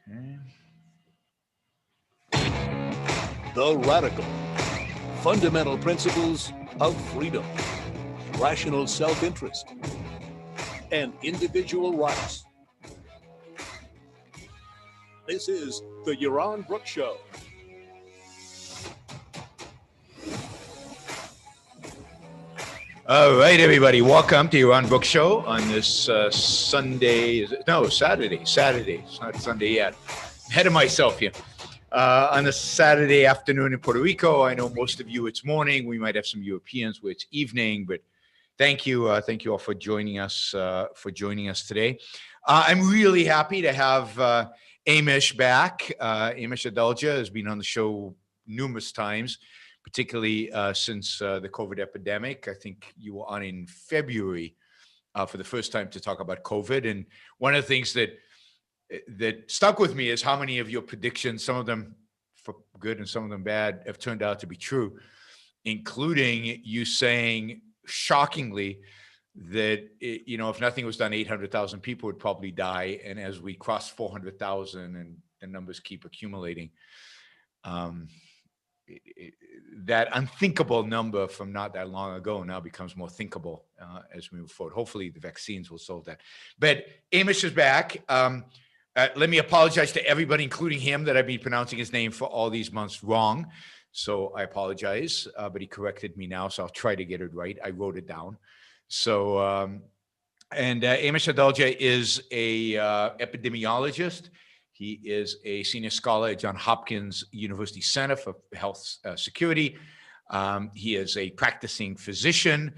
Okay. The radical, fundamental principles of freedom, rational self-interest, and individual rights. This is the Yaron Brook Show. All right, everybody. Welcome to Yaron Brook Show on this Sunday. No, Saturday. It's not Sunday yet. Ahead of myself here. On a Saturday afternoon in Puerto Rico. I know most of you it's morning. We might have some Europeans where it's evening, but thank you all for joining us today. I'm really happy to have Amesh back. Amesh Adalja has been on the show numerous times, particularly since the COVID epidemic. I think you were on in February for the first time to talk about COVID. And one of the things that stuck with me is how many of your predictions, some of them for good and some of them bad, have turned out to be true, including you saying shockingly that, if nothing was done, 800,000 people would probably die. And as we cross 400,000 and the numbers keep accumulating, that unthinkable number from not that long ago now becomes more thinkable as we move forward. Hopefully the vaccines will solve that. But Amesh is back. Let me apologize to everybody, including him, that I've been pronouncing his name for all these months wrong. So I apologize, but he corrected me now, so I'll try to get it right. I wrote it down. So, Amesh Adalja is a epidemiologist. He is a senior scholar at Johns Hopkins University Center for Health Security. He is a practicing physician,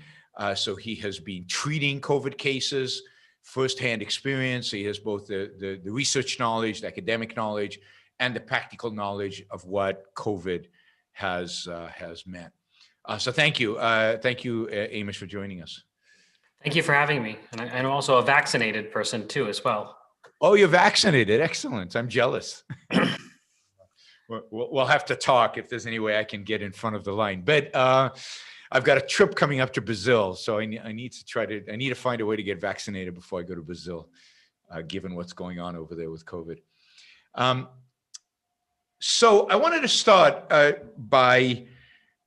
so he has been treating COVID cases, firsthand experience. He has both the research knowledge, the academic knowledge, and the practical knowledge of what COVID has meant. So thank you, Amesh, for joining us. Thank you for having me. And I'm also a vaccinated person too, as well. Oh, you're vaccinated. Excellent. I'm jealous. We'll have to talk if there's any way I can get in front of the line. But I've got a trip coming up to Brazil, so I need to find a way to get vaccinated before I go to Brazil, given what's going on over there with COVID. So I wanted to start by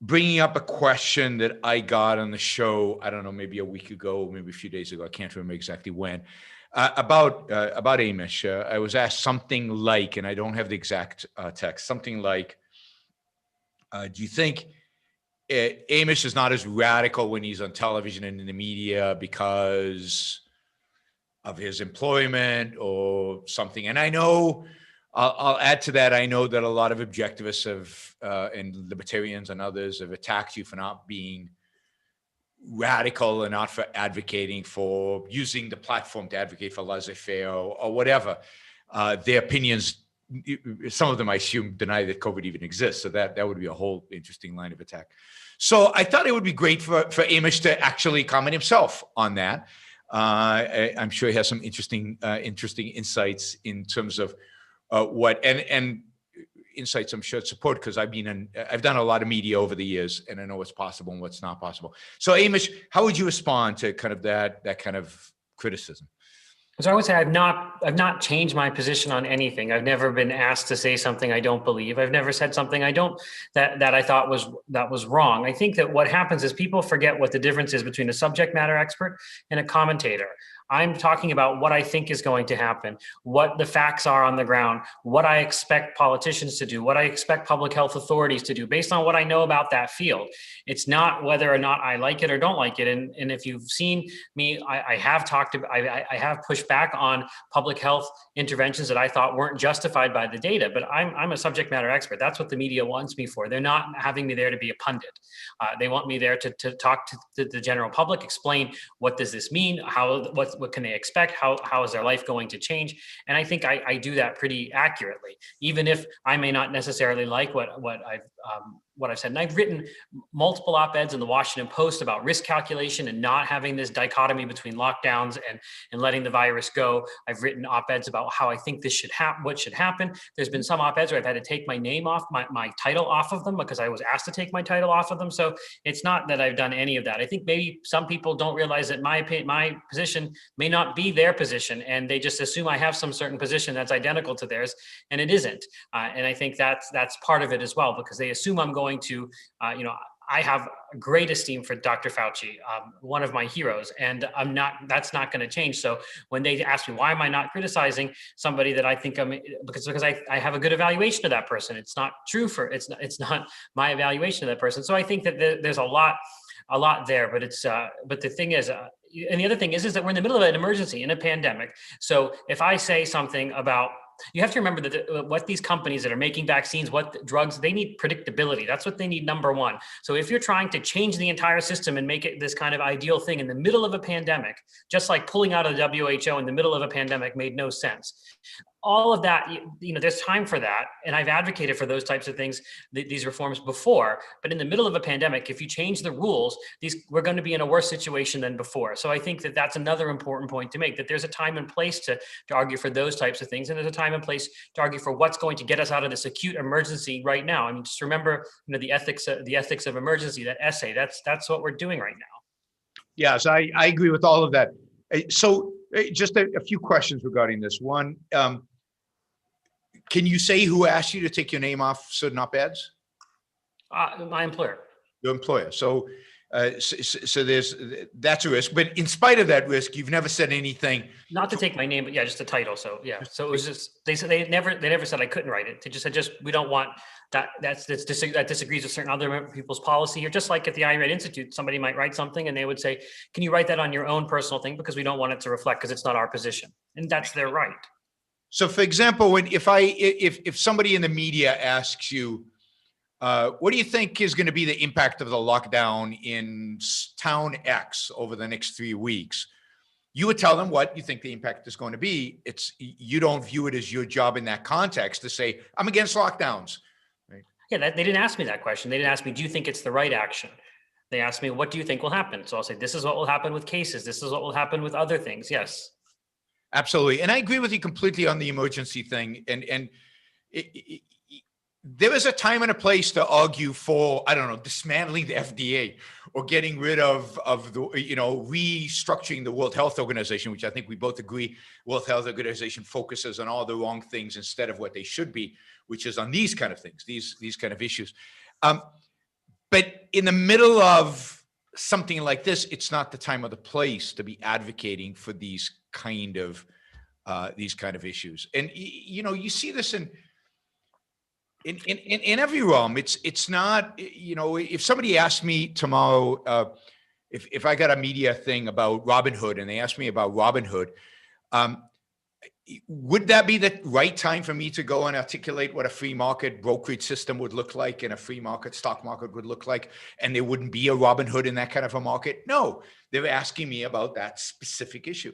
bringing up a question that I got on the show, I don't know, maybe a week ago, maybe a few days ago, I can't remember exactly when, about Amesh. I was asked something like, and I don't have the exact text, something like, do you think Amesh is not as radical when he's on television and in the media because of his employment or something? And I know, I'll add to that, I know that a lot of objectivists and libertarians and others have attacked you for not being radical and not for advocating for using the platform to advocate for laissez-faire or whatever. Their opinions, some of them I assume deny that COVID even exists. So that would be a whole interesting line of attack. So I thought it would be great for Amesh to actually comment himself on that. I'm sure he has some interesting insights in terms of what and insights I'm sure support, because I've done a lot of media over the years and I know what's possible and what's not possible. So Amesh, how would you respond to kind of that kind of criticism? So I would say I've not changed my position on anything. I've never been asked to say something I don't believe. I've never said something that I thought was wrong. I think that what happens is people forget what the difference is between a subject matter expert and a commentator. I'm talking about what I think is going to happen, what the facts are on the ground, what I expect politicians to do, what I expect public health authorities to do based on what I know about that field. It's not whether or not I like it or don't like it. And if you've seen me, I have pushed back on public health interventions that I thought weren't justified by the data, but I'm a subject matter expert. That's what the media wants me for. They're not having me there to be a pundit. They want me there to talk to the general public, explain what does this mean, what can they expect, how is their life going to change. And I think I do that pretty accurately, even if I may not necessarily like what I've said. And I've written multiple op-eds in the Washington Post about risk calculation and not having this dichotomy between lockdowns and letting the virus go. I've written op-eds about how I think this should happen, what should happen. There's been some op-eds where I've had to take my name off, my title off of them because I was asked to take my title off of them. So it's not that I've done any of that. I think maybe some people don't realize that my position may not be their position, and they just assume I have some certain position that's identical to theirs, and it isn't. And I think that's part of it as well, because they assume I'm going to, I have great esteem for Dr. Fauci, one of my heroes, and that's not going to change. So when they ask me, why am I not criticizing somebody that I think because I have a good evaluation of that person. It's not true it's not my evaluation of that person. So I think that there's a lot there, but the thing is, and the other thing is that we're in the middle of an emergency, in a pandemic. So if I say something about, you have to remember that what these companies that are making vaccines, what drugs, they need predictability. That's what they need, number one. So if you're trying to change the entire system and make it this kind of ideal thing in the middle of a pandemic, just like pulling out of the WHO in the middle of a pandemic made no sense. All of that, there's time for that. And I've advocated for those types of things, these reforms before. But in the middle of a pandemic, if you change the rules, we're going to be in a worse situation than before. So I think that that's another important point to make, that there's a time and place to argue for those types of things. And there's a time and place to argue for what's going to get us out of this acute emergency right now. I mean, just remember, the ethics of emergency, that essay, that's what we're doing right now. Yes, I agree with all of that. So just a few questions regarding this. One, can you say who asked you to take your name off certain op-eds? My employer. Your employer. So that's a risk. But in spite of that risk, you've never said anything. Not to take my name, but yeah, just the title. So yeah. So it was just, they said they never said I couldn't write it. They just said, we don't want that. That disagrees with certain other people's policy here. Just like at the IRED Institute, somebody might write something and they would say, can you write that on your own personal thing? Because we don't want it to reflect, because it's not our position. And that's their right. So for example, if somebody in the media asks you, what do you think is going to be the impact of the lockdown in town X over the next 3 weeks? You would tell them what you think the impact is going to be. You don't view it as your job in that context to say, I'm against lockdowns. Right? Yeah, they didn't ask me that question. They didn't ask me, do you think it's the right action? They asked me, what do you think will happen? So I'll say, this is what will happen with cases. This is what will happen with other things. Yes. Absolutely. And I agree with you completely on the emergency thing. And there is a time and a place to argue for, I don't know, dismantling the FDA or getting rid of the, restructuring the World Health Organization, which I think we both agree World Health Organization focuses on all the wrong things instead of what they should be, which is on these kind of things, these kind of issues. But in the middle of something like this, it's not the time or the place to be advocating for these kind of issues. And you see this in every realm. It's not, if somebody asked me tomorrow, if I got a media thing about Robinhood and they asked me about Robinhood, would that be the right time for me to go and articulate what a free market brokerage system would look like and a free market stock market would look like, and there wouldn't be a Robinhood in that kind of a market? No, they're asking me about that specific issue.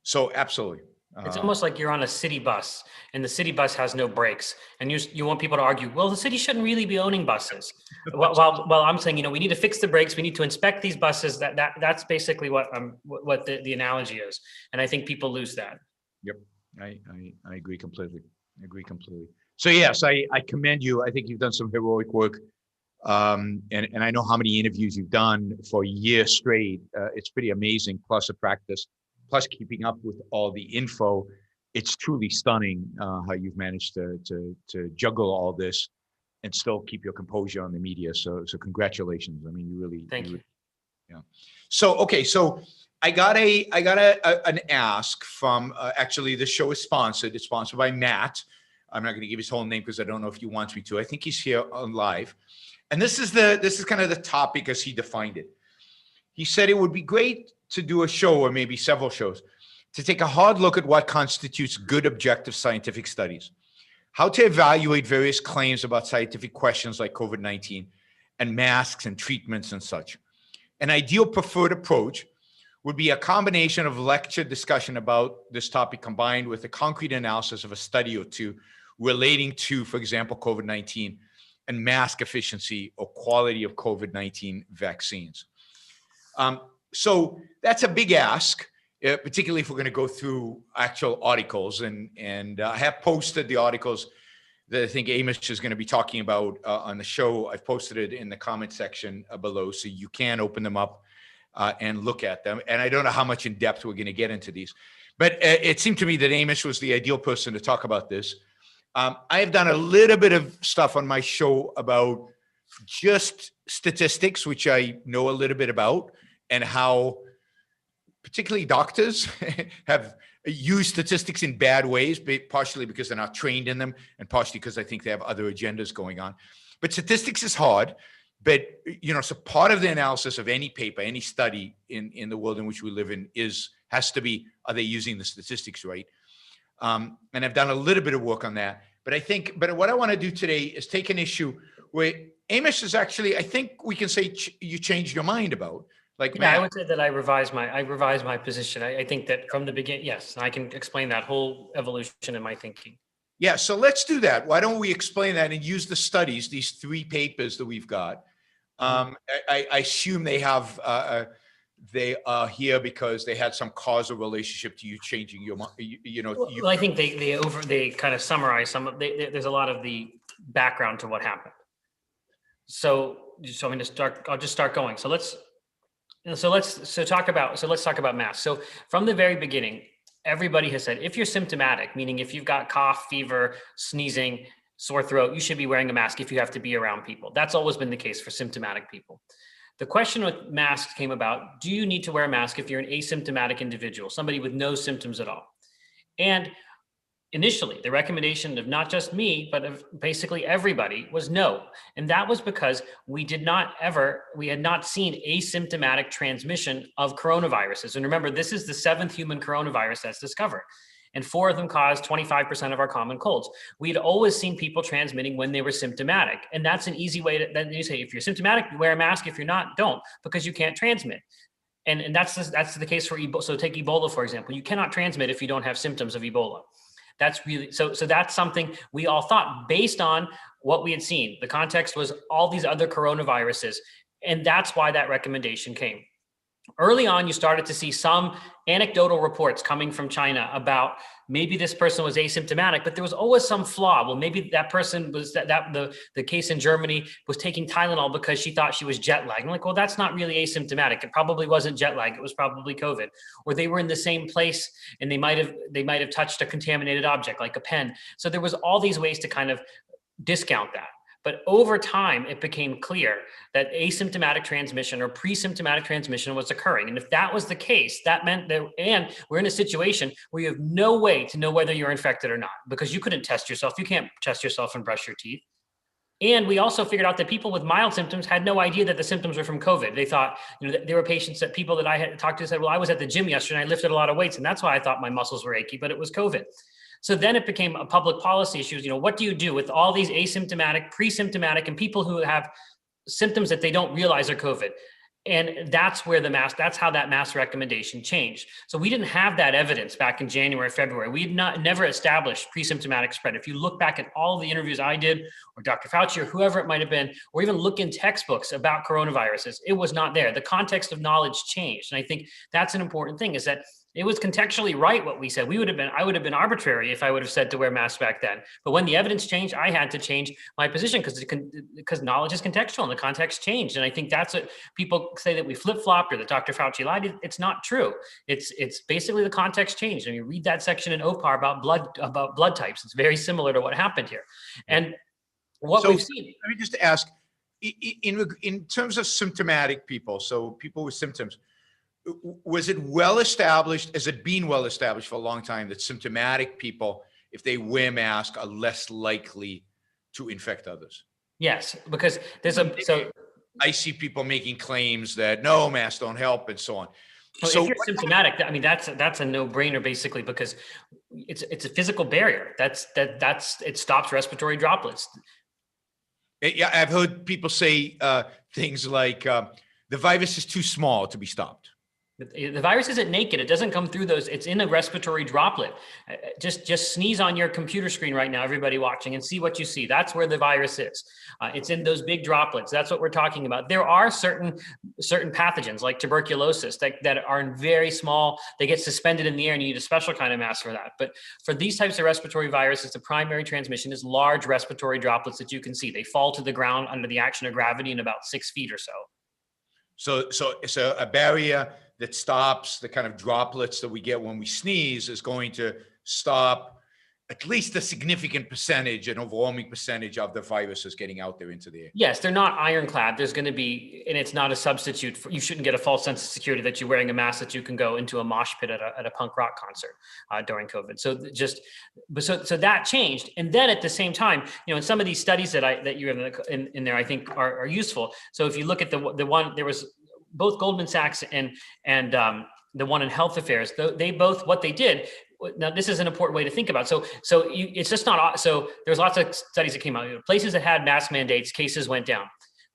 So absolutely. It's almost like you're on a city bus and the city bus has no brakes, and you want people to argue, well, the city shouldn't really be owning buses. Well, I'm saying, we need to fix the brakes. We need to inspect these buses. That's basically what the analogy is. And I think people lose that. Yep. I agree completely. So yes, I commend you. I think you've done some heroic work. And I know how many interviews you've done for a year straight. It's pretty amazing. Plus a practice. Plus keeping up with all the info, it's truly stunning how you've managed to juggle all this and still keep your composure on the media. So congratulations. I mean, you really. Thank you. Yeah. So okay, so I got an ask from actually the show is sponsored. It's sponsored by Matt. I'm not going to give his whole name because I don't know if he wants me to. I think he's here on live, and this is kind of the topic as he defined it. He said it would be great to do a show or maybe several shows to take a hard look at what constitutes good objective scientific studies, how to evaluate various claims about scientific questions like COVID-19 and masks and treatments and such. An ideal preferred approach would be a combination of lecture discussion about this topic combined with a concrete analysis of a study or two relating to, for example, COVID-19 and mask efficiency or quality of COVID-19 vaccines. So that's a big ask, particularly if we're going to go through actual articles. And I have posted the articles that I think Amesh is going to be talking about on the show. I've posted it in the comment section below, so you can open them up and look at them. And I don't know how much in depth we're going to get into these, but it seemed to me that Amesh was the ideal person to talk about this. I have done a little bit of stuff on my show about just statistics, which I know a little bit about, and how particularly doctors have used statistics in bad ways, partially because they're not trained in them, and partially because I think they have other agendas going on. But statistics is hard. But, so part of the analysis of any paper, any study in the world in which we live in has to be, are they using the statistics right? And I've done a little bit of work on that. But what I want to do today is take an issue where Amesh is actually, I think we can say you changed your mind about. I would say that I revised my position. I think that from the beginning, yes, I can explain that whole evolution in my thinking. Yeah, so let's do that. Why don't we explain that and use the studies, these 3 papers that we've got. I assume they are here because they had some causal relationship to you changing your mind. Well, I think they kind of summarize there's a lot of the background to what happened. So I'm going to start. I'll just start going. So let's talk about masks. So from the very beginning, everybody has said, if you're symptomatic, meaning if you've got cough, fever, sneezing, sore throat, you should be wearing a mask if you have to be around people. That's always been the case for symptomatic people. The question with masks came about, do you need to wear a mask if you're an asymptomatic individual, somebody with no symptoms at all? And initially, the recommendation of not just me, but of basically everybody was no. And that was because we had not seen asymptomatic transmission of coronaviruses. And remember, this is the 7th human coronavirus that's discovered. And 4 of them caused 25% of our common colds. We'd always seen people transmitting when they were symptomatic. And that's an easy way to, then you say, if you're symptomatic, wear a mask. If you're not, don't, because you can't transmit. And that's the case for Ebola. So take Ebola, for example. You cannot transmit if you don't have symptoms of Ebola. That's really, so that's something we all thought based on what we had seen. The context was all these other coronaviruses. And that's why that recommendation came. Early on, you started to see some anecdotal reports coming from China about maybe this person was asymptomatic, but there was always some flaw. Well, maybe that person was the case in Germany was taking Tylenol because she thought she was jet lagged. I'm like, well, that's not really asymptomatic. It probably wasn't jet lag. It was probably COVID. Or they were in the same place and they might have touched a contaminated object like a pen. So there was all these ways to kind of discount that. But over time, it became clear that asymptomatic transmission or pre-symptomatic transmission was occurring. And if that was the case, that meant that, and we're in a situation where you have no way to know whether you're infected or not, because you couldn't test yourself. You can't test yourself and brush your teeth. And we also figured out that people with mild symptoms had no idea that the symptoms were from COVID. They thought, there were people that I had talked to said, well, I was at the gym yesterday and I lifted a lot of weights, and that's why I thought my muscles were achy, but it was COVID. So then it became a public policy issue. What do you do with all these asymptomatic, pre-symptomatic, and people who have symptoms that they don't realize are COVID? And that's how that mask recommendation changed. So we didn't have that evidence back in January, February. We had never established pre-symptomatic spread. If you look back at all of the interviews I did, or Dr. Fauci, or whoever it might have been, or even look in textbooks about coronaviruses, it was not there. The context of knowledge changed. And I think that's an important thing, is that it was contextually right what we said. I would have been arbitrary if I would have said to wear masks back then. But when the evidence changed, I had to change my position because knowledge is contextual and the context changed. And I think that's what people say, that we flip-flopped or that Dr. Fauci lied. It's not true. It's basically the context changed. And you read that section in OPAR about blood types. It's very similar to what happened here. And what we've seen. Let me just ask, in terms of symptomatic people, so people with symptoms, was it well established? Has it been well established for a long time that symptomatic people, if they wear masks, are less likely to infect others? Yes, because I see people making claims that no, masks don't help and so on. Well, so if you're symptomatic, that's a no-brainer basically, because it's a physical barrier. It stops respiratory droplets. Yeah, I've heard people say things like the virus is too small to be stopped. The virus isn't naked. It doesn't come through those. It's in a respiratory droplet. Just sneeze on your computer screen right now, everybody watching, and see what you see. That's where the virus is. It's in those big droplets. That's what we're talking about. There are certain pathogens like tuberculosis that are very small. They get suspended in the air and you need a special kind of mask for that. But for these types of respiratory viruses, the primary transmission is large respiratory droplets that you can see. They fall to the ground under the action of gravity in about 6 feet or so. So a barrier that stops the kind of droplets that we get when we sneeze is going to stop at least a significant percentage, an overwhelming percentage of the viruses getting out there into the air. Yes, they're not ironclad. There's going to be, and it's not a substitute for, you shouldn't get a false sense of security that you're wearing a mask that you can go into a mosh pit at a punk rock concert during COVID. So that changed. And then at the same time, in some of these studies that you have in there, I think are useful. So if you look at the one, there was both Goldman Sachs and the one in Health Affairs, they both, what they did. Now, this is an important way to think about. It's just not, so there's lots of studies that came out. Places that had mask mandates, cases went down.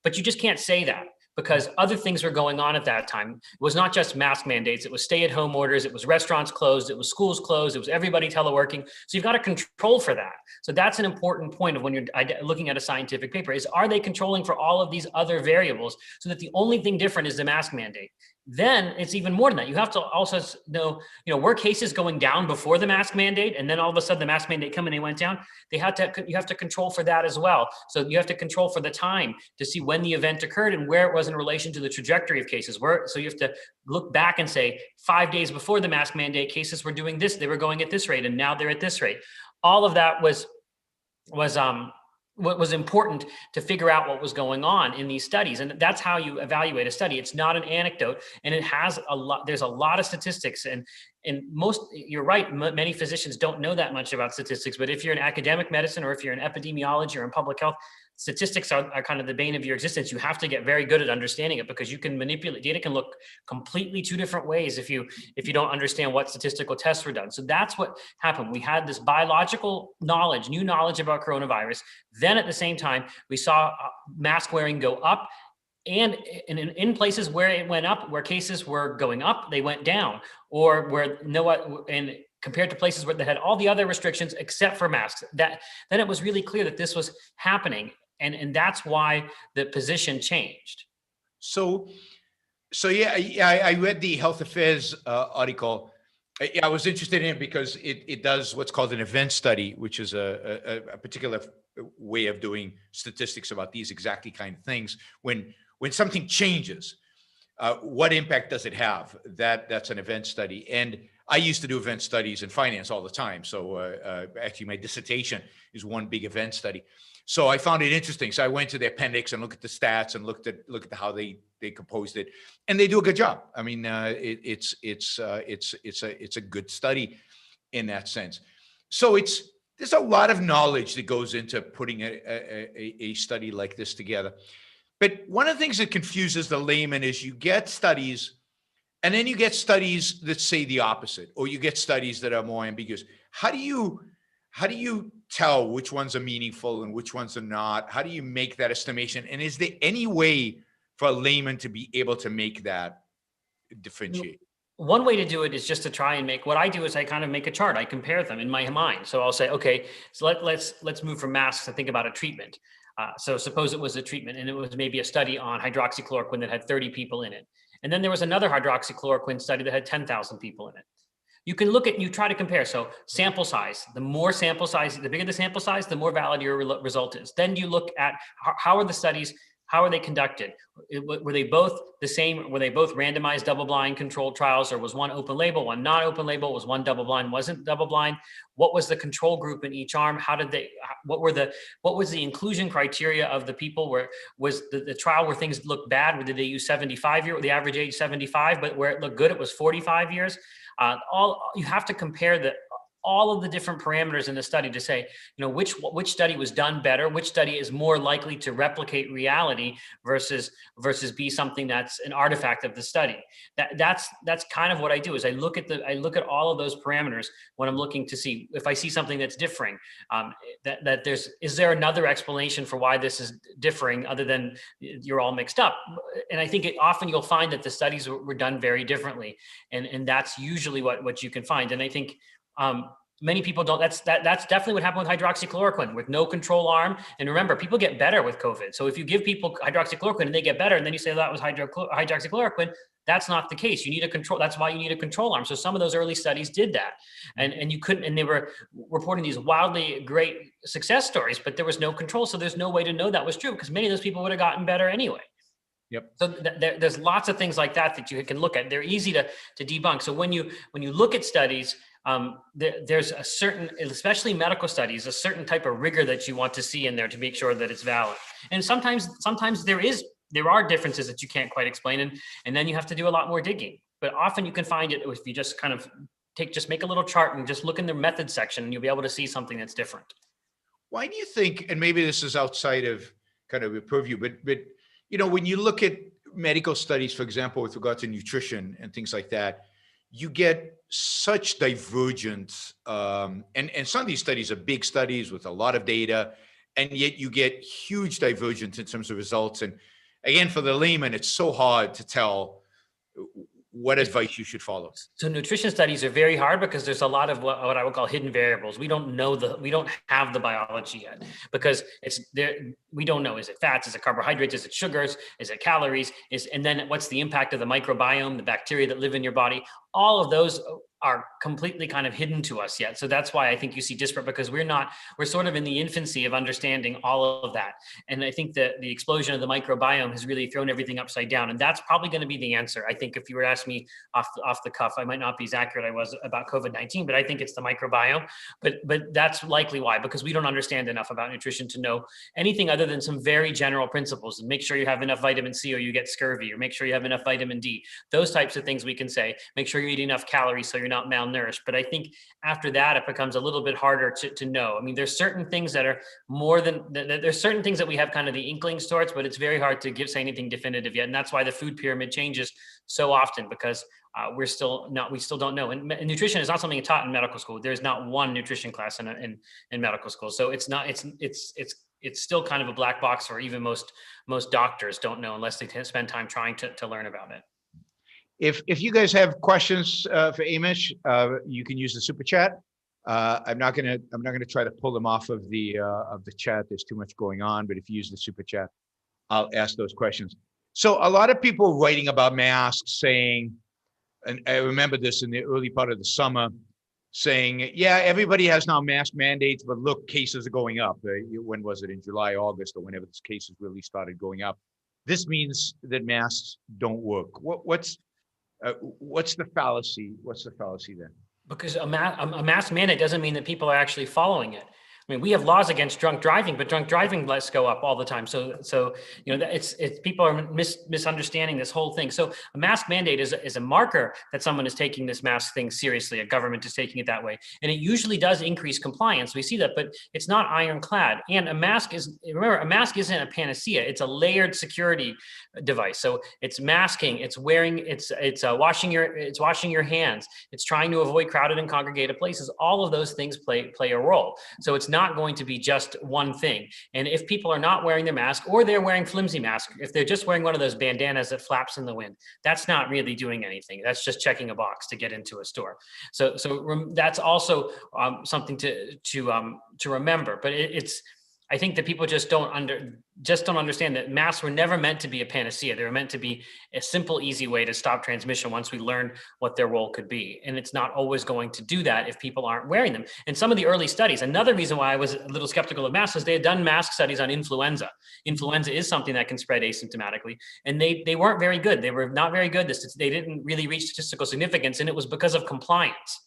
But you just can't say that because other things were going on at that time. It was not just mask mandates. It was stay-at-home orders. It was restaurants closed. It was schools closed. It was everybody teleworking. So you've got to control for that. So that's an important point of when you're looking at a scientific paper is, are they controlling for all of these other variables so that the only thing different is the mask mandate? Then it's even more than that. You have to also know, were cases going down before the mask mandate, and then all of a sudden the mask mandate come and they went down. You have to control for that as well. So you have to control for the time to see when the event occurred and where it was in relation to the trajectory of cases. So you have to look back and say 5 days before the mask mandate, cases were doing this, they were going at this rate, and now they're at this rate. All of that was what was important to figure out what was going on in these studies. And that's how you evaluate a study. It's not an anecdote, and it has there's a lot of statistics, and you're right, many physicians don't know that much about statistics, but if you're in academic medicine or if you're in epidemiology or in public health, statistics are kind of the bane of your existence. You have to get very good at understanding it because you can manipulate data, can look completely two different ways if you don't understand what statistical tests were done. So that's what happened. We had this biological knowledge, new knowledge about coronavirus. Then at the same time, we saw mask wearing go up. And in places where it went up, where cases were going up, they went down, or and compared to places where they had all the other restrictions except for masks, then it was really clear that this was happening. And that's why the position changed. So yeah, I read the Health Affairs article. I was interested in it because it does what's called an event study, which is a particular way of doing statistics about these exactly kind of things. When something changes, what impact does it have? That's an event study. And I used to do event studies in finance all the time. So actually my dissertation is one big event study. So I found it interesting. So I went to the appendix and looked at the stats and looked at how they composed it, and they do a good job. I mean, it's a good study in that sense. So there's a lot of knowledge that goes into putting a study like this together. But one of the things that confuses the layman is you get studies, and then you get studies that say the opposite, or you get studies that are more ambiguous. How do you tell which ones are meaningful and which ones are not? How do you make that estimation? And is there any way for a layman to be able to make that differentiate? One way to do it is just to try and what I do is I kind of make a chart. I compare them in my mind. So I'll say, okay, so let's move from masks to think about a treatment. So suppose it was a treatment and it was maybe a study on hydroxychloroquine that had 30 people in it. And then there was another hydroxychloroquine study that had 10,000 people in it. You can you try to compare. So sample size, the more sample size, the bigger the sample size, the more valid your result is. Then you look at how are the studies, how are they conducted? Were they both the same? Were they both randomized double-blind controlled trials, or was one open label, one not open label? Was one double-blind, wasn't double-blind? What was the control group in each arm? What was the inclusion criteria of the people? Was the trial where things looked bad? Did they use 75 years, the average age 75, but where it looked good, it was 45 years? You have to compare all of the different parameters in the study to say, which study was done better, which study is more likely to replicate reality versus be something that's an artifact of the study. That's kind of what I do is I look at all of those parameters when I'm looking to see if I see something that's differing. Is there another explanation for why this is differing other than you're all mixed up? And I think often you'll find that the studies were done very differently, and that's usually what you can find. And I think many people don't. That's definitely what happened with hydroxychloroquine, with no control arm. And remember, people get better with COVID. So if you give people hydroxychloroquine and they get better, and then you say that was hydroxychloroquine, that's not the case. You need a control. That's why you need a control arm. So some of those early studies did that, and you couldn't. And they were reporting these wildly great success stories, but there was no control. So there's no way to know that was true because many of those people would have gotten better anyway. Yep. So there's lots of things like that you can look at. They're easy to debunk. So when you look at studies, there's a certain, especially medical studies, a certain type of rigor that you want to see in there to make sure that it's valid. And sometimes there are differences that you can't quite explain, and then you have to do a lot more digging. But often you can find it if you just kind of make a little chart and just look in the method section, and you'll be able to see something that's different. Why do you think, and maybe this is outside of kind of a purview, but you know, when you look at medical studies, for example, with regard to nutrition and things like that, you get such divergence, and some of these studies are big studies with a lot of data, and yet you get huge divergence in terms of results. And again, for the layman, it's so hard to tell what advice you should follow. So nutrition studies are very hard because there's a lot of what I would call hidden variables. We don't have the biology yet, because it's there. We don't know, is it fats, is it carbohydrates, is it sugars, is it calories, and then what's the impact of the microbiome, the bacteria that live in your body. All of those are completely kind of hidden to us yet. So that's why I think you see disparate, because we're sort of in the infancy of understanding all of that. And I think that the explosion of the microbiome has really thrown everything upside down. And that's probably going to be the answer. I think if you were to ask me off the cuff, I might not be as accurate I was about COVID-19, but I think it's the microbiome. But that's likely why, because we don't understand enough about nutrition to know anything other than some very general principles. And make sure you have enough vitamin C or you get scurvy, or make sure you have enough vitamin D. Those types of things we can say. Make sure you eat enough calories so you're not malnourished. But I think after that, it becomes a little bit harder to know. I mean, there's certain things that are there's certain things that we have kind of the inklings towards, but it's very hard to say anything definitive yet. And that's why the food pyramid changes so often, because we still don't know. And nutrition is not something taught in medical school. There's not one nutrition class in medical school. So it's still kind of a black box, or even most doctors don't know unless they spend time trying to learn about it. If you guys have questions for Amesh, you can use the super chat. I'm not gonna try to pull them off of the chat. There's too much going on. But if you use the super chat, I'll ask those questions. So a lot of people writing about masks, saying, and I remember this in the early part of the summer, saying, yeah, everybody has now mask mandates, but look, cases are going up. When was it? In July, August, or whenever this cases really started going up. This means that masks don't work. What's the fallacy? What's the fallacy there? Because a mask mandate doesn't mean that people are actually following it. I mean, we have laws against drunk driving, but drunk driving lets go up all the time. So you know, it's people are misunderstanding this whole thing. So a mask mandate is a marker that someone is taking this mask thing seriously. A government is taking it that way, and it usually does increase compliance. We see that, but it's not ironclad. And a mask isn't a panacea. It's a layered security device. So it's masking, it's wearing, it's washing your hands, it's trying to avoid crowded and congregated places. All of those things play a role. So it's not going to be just one thing. And if people are not wearing their mask, or they're wearing flimsy masks, if they're just wearing one of those bandanas that flaps in the wind, that's not really doing anything. That's just checking a box to get into a store. So that's also something to remember. But I think that people just don't understand that masks were never meant to be a panacea. They were meant to be a simple, easy way to stop transmission once we learn what their role could be. And it's not always going to do that if people aren't wearing them. And some of the early studies, another reason why I was a little skeptical of masks is they had done mask studies on influenza. Influenza is something that can spread asymptomatically. And they weren't very good. They were not very good. They didn't really reach statistical significance. And it was because of compliance,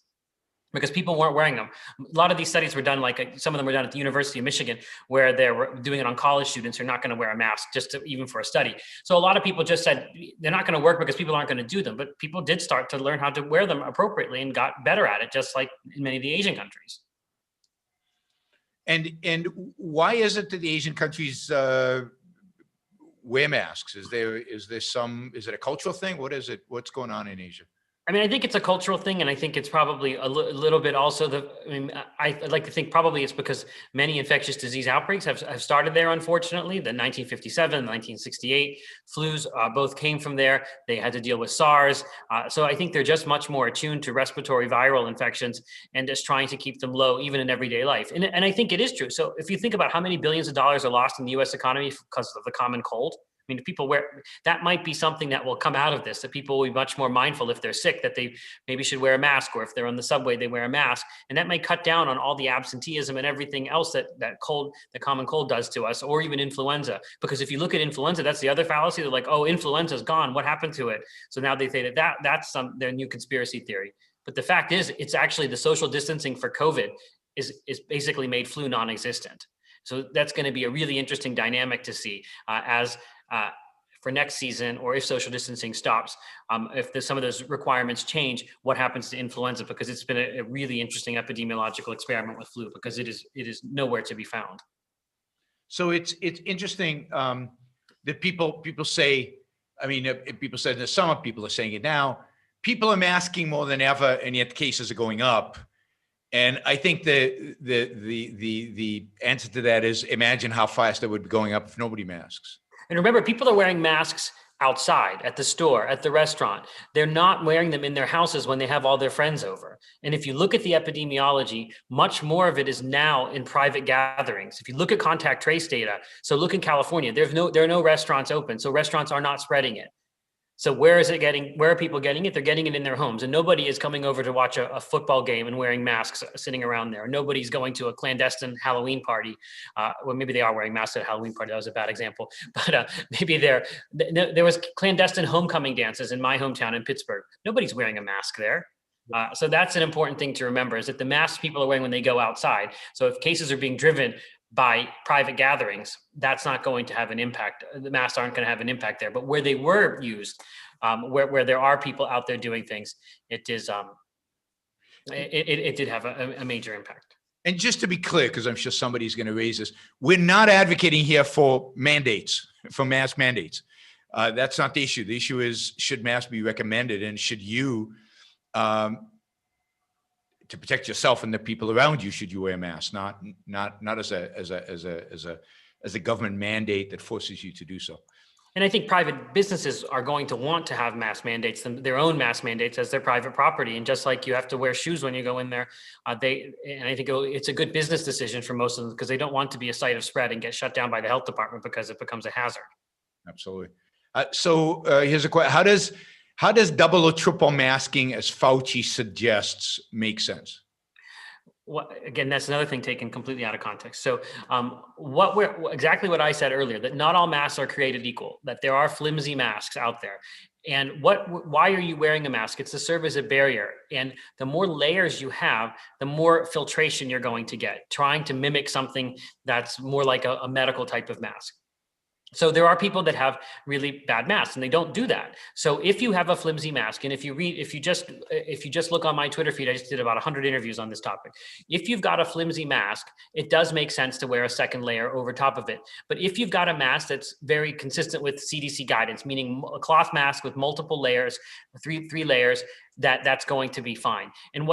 because people weren't wearing them. A lot of these studies were done, some of them were done at the University of Michigan, where they were doing it on college students who are not going to wear a mask even for a study. So a lot of people just said they're not going to work because people aren't going to do them. But people did start to learn how to wear them appropriately and got better at it, just like in many of the Asian countries. And why is it that the Asian countries wear masks? Is it a cultural thing? What is it? What's going on in Asia? I mean, I think it's a cultural thing, and I think it's probably a little bit also I'd like to think probably it's because many infectious disease outbreaks have started there, unfortunately. The 1957, 1968 flus both came from there. They had to deal with SARS. So I think they're just much more attuned to respiratory viral infections and just trying to keep them low, even in everyday life. And I think it is true. So if you think about how many billions of dollars are lost in the US economy because of the common cold, mean, if people wear, that might be something that will come out of this, that people will be much more mindful if they're sick, that they maybe should wear a mask, or if they're on the subway, they wear a mask. And that may cut down on all the absenteeism and everything else that the common cold does to us, or even influenza. Because if you look at influenza, that's the other fallacy. They're like, oh, influenza's gone. What happened to it? So now they say that's their new conspiracy theory. But the fact is, it's actually the social distancing for COVID is basically made flu non-existent. So that's going to be a really interesting dynamic to see for next season, or if social distancing stops, if some of those requirements change, what happens to influenza? Because it's been a really interesting epidemiological experiment with flu, because it is nowhere to be found. So it's interesting that people say, I mean, people said that some people are saying it now. People are masking more than ever, and yet cases are going up. And I think the answer to that is, imagine how fast it would be going up if nobody masks. And remember, people are wearing masks outside, at the store, at the restaurant. They're not wearing them in their houses when they have all their friends over. And if you look at the epidemiology, much more of it is now in private gatherings. If you look at contact trace data, so look in California, there are no restaurants open, so restaurants are not spreading it. So where are people getting it? They're getting it in their homes, and nobody is coming over to watch a football game and wearing masks sitting around there. Nobody's going to a clandestine Halloween party. Well, maybe they are wearing masks at a Halloween party. That was a bad example, but maybe there was clandestine homecoming dances in my hometown in Pittsburgh. Nobody's wearing a mask there. So that's an important thing to remember, is that the masks people are wearing when they go outside. So if cases are being driven by private gatherings, that's not going to have an impact. The masks aren't going to have an impact there. But where they were used, where there are people out there doing things, it did have a major impact. And just to be clear, because I'm sure somebody's going to raise this, we're not advocating here for mandates, for mask mandates. That's not the issue. The issue is, should masks be recommended, and should you, to protect yourself and the people around you, should you wear a mask? Not as a government mandate that forces you to do so. And I think private businesses are going to want to have mask mandates, their own mask mandates, as their private property. And just like you have to wear shoes when you go in there, and I think it's a good business decision for most of them, because they don't want to be a site of spread and get shut down by the health department because it becomes a hazard. Absolutely. So here's a question: How does double or triple masking, as Fauci suggests, make sense? Well, again, that's another thing taken completely out of context. So exactly what I said earlier, that not all masks are created equal, that there are flimsy masks out there. And why are you wearing a mask? It's to serve as a barrier. And the more layers you have, the more filtration you're going to get, trying to mimic something that's more like a medical type of mask. So there are people that have really bad masks, and they don't do that. So if you have a flimsy mask, and if you just look on my Twitter feed, I just did about 100 interviews on this topic. If you've got a flimsy mask, it does make sense to wear a second layer over top of it. But if you've got a mask that's very consistent with CDC guidance, meaning a cloth mask with multiple layers, three layers, that's going to be fine. And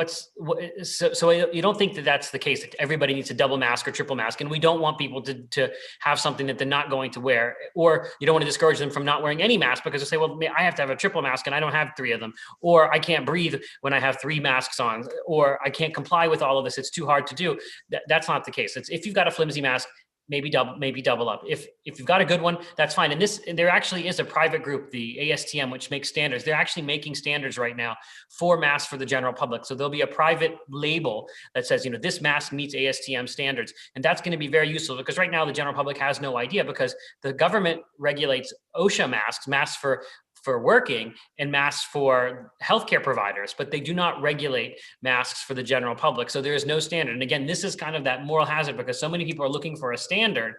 so you don't think that that's the case, that everybody needs a double mask or triple mask, and we don't want people to have something that they're not going to wear, or you don't want to discourage them from not wearing any mask because they say, well, I have to have a triple mask and I don't have 3 of them, or I can't breathe when I have 3 masks on, or I can't comply with all of this, it's too hard to do. That's not the case. If you've got a flimsy mask, maybe double up. If you've got a good one, that's fine. And there actually is a private group, the ASTM, which makes standards. They're actually making standards right now for masks for the general public. So there'll be a private label that says, this mask meets ASTM standards. And that's going to be very useful, because right now the general public has no idea, because the government regulates OSHA masks for working, and masks for healthcare providers, but they do not regulate masks for the general public. So there is no standard. And again, this is kind of that moral hazard, because so many people are looking for a standard,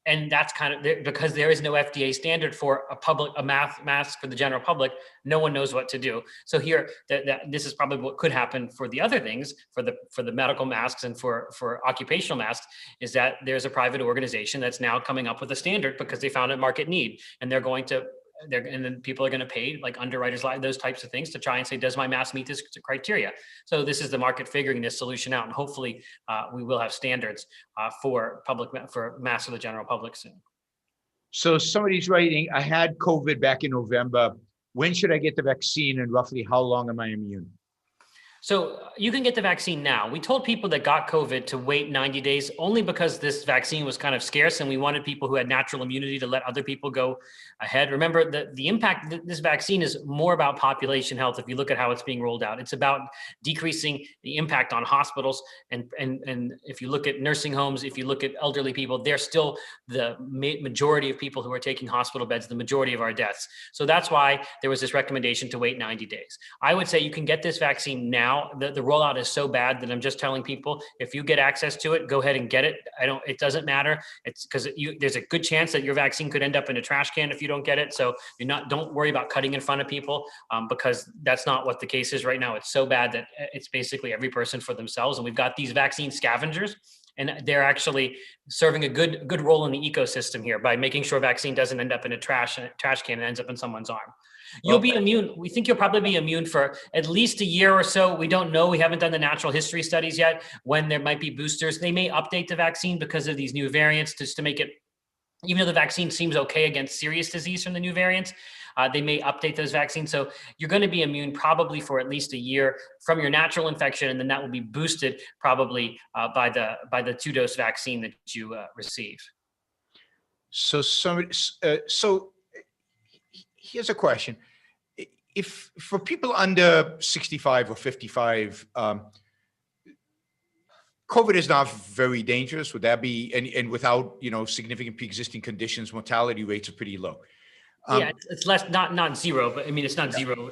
and that's kind of because there is no FDA standard for a mask for the general public. No one knows what to do. So here, this is probably what could happen for the other things, for the medical masks and for occupational masks, is that there's a private organization that's now coming up with a standard because they found a market need, and and then people are going to pay, like underwriters, those types of things, to try and say, does my mask meet this criteria? So this is the market figuring this solution out, and hopefully we will have standards for masks for the general public soon. So somebody's writing, I had COVID back in November. When should I get the vaccine, and roughly how long am I immune? So you can get the vaccine now. We told people that got COVID to wait 90 days only because this vaccine was kind of scarce and we wanted people who had natural immunity to let other people go ahead. Remember, the impact, this vaccine is more about population health. If you look at how it's being rolled out, it's about decreasing the impact on hospitals. And if you look at nursing homes, if you look at elderly people, they're still the majority of people who are taking hospital beds, the majority of our deaths. So that's why there was this recommendation to wait 90 days. I would say you can get this vaccine now. The rollout is so bad that I'm just telling people, if you get access to it, go ahead and get it. It doesn't matter. It's because there's a good chance that your vaccine could end up in a trash can if you don't get it. So don't worry about cutting in front of people because that's not what the case is right now. It's so bad that it's basically every person for themselves. And we've got these vaccine scavengers, and they're actually serving a good role in the ecosystem here by making sure vaccine doesn't end up in a trash can and ends up in someone's arm. You'll be immune. We think you'll probably be immune for at least a year or so. We don't know. We haven't done the natural history studies yet when there might be boosters. They may update the vaccine because of these new variants just to make it, even though the vaccine seems okay against serious disease from the new variants, they may update those vaccines. So you're going to be immune probably for at least a year from your natural infection, and then that will be boosted probably by the 2-dose vaccine that you receive. So here's a question. If for people under 65 or 55, COVID is not very dangerous. Would that be, and without, significant pre-existing conditions, mortality rates are pretty low. Yeah, it's less, not zero, but I mean, it's not zero.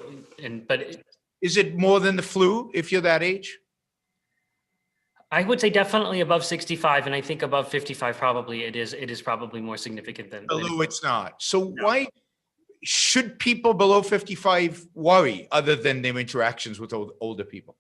Is it more than the flu if you're that age? I would say definitely above 65, and I think above 55 probably it is probably more significant than below. It's not. So why should people below 55 worry other than their interactions with older people?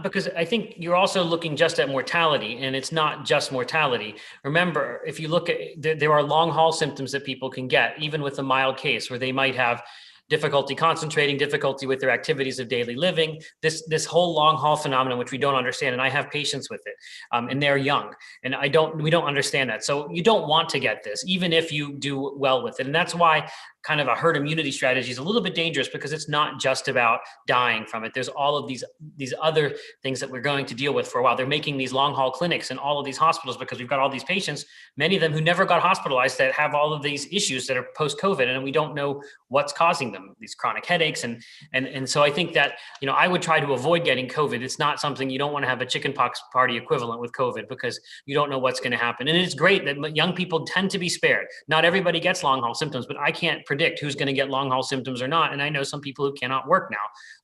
Because I think you're also looking just at mortality, and it's not just mortality. Remember, if you look at, there are long haul symptoms that people can get, even with a mild case, where they might have difficulty concentrating, difficulty with their activities of daily living, this whole long haul phenomenon, which we don't understand. And I have patients with it, and they're young, and we don't understand that. So you don't want to get this, even if you do well with it. And that's why kind of a herd immunity strategy is a little bit dangerous, because it's not just about dying from it. There's all of these other things that we're going to deal with for a while. They're making these long haul clinics in all of these hospitals because we've got all these patients, many of them who never got hospitalized, that have all of these issues that are post-COVID, and we don't know what's causing them, these chronic headaches. And so I think that, I would try to avoid getting COVID. It's not something, you don't want to have a chickenpox party equivalent with COVID, because you don't know what's going to happen. And it's great that young people tend to be spared. Not everybody gets long haul symptoms, but I can't predict who's going to get long haul symptoms or not. And I know some people who cannot work now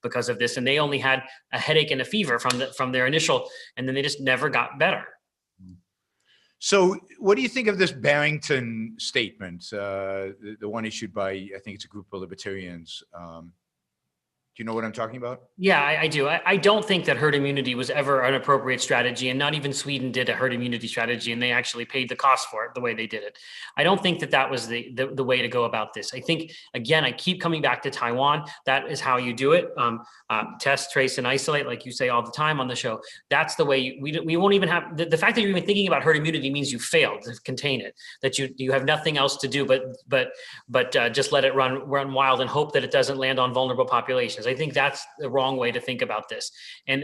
because of this, and they only had a headache and a fever from their initial, and then they just never got better. So what do you think of this Barrington statement, the one issued by, I think it's a group of libertarians? Do you know what I'm talking about? Yeah, I do. I don't think that herd immunity was ever an appropriate strategy, and not even Sweden did a herd immunity strategy, and they actually paid the cost for it the way they did it. I don't think that was the way to go about this. I think, again, I keep coming back to Taiwan. That is how you do it. Test, trace, and isolate, like you say all the time on the show. That's the way we won't even have, the fact that you're even thinking about herd immunity means you failed to contain it, that you have nothing else to do but just let it run wild and hope that it doesn't land on vulnerable populations. I think that's the wrong way to think about this. And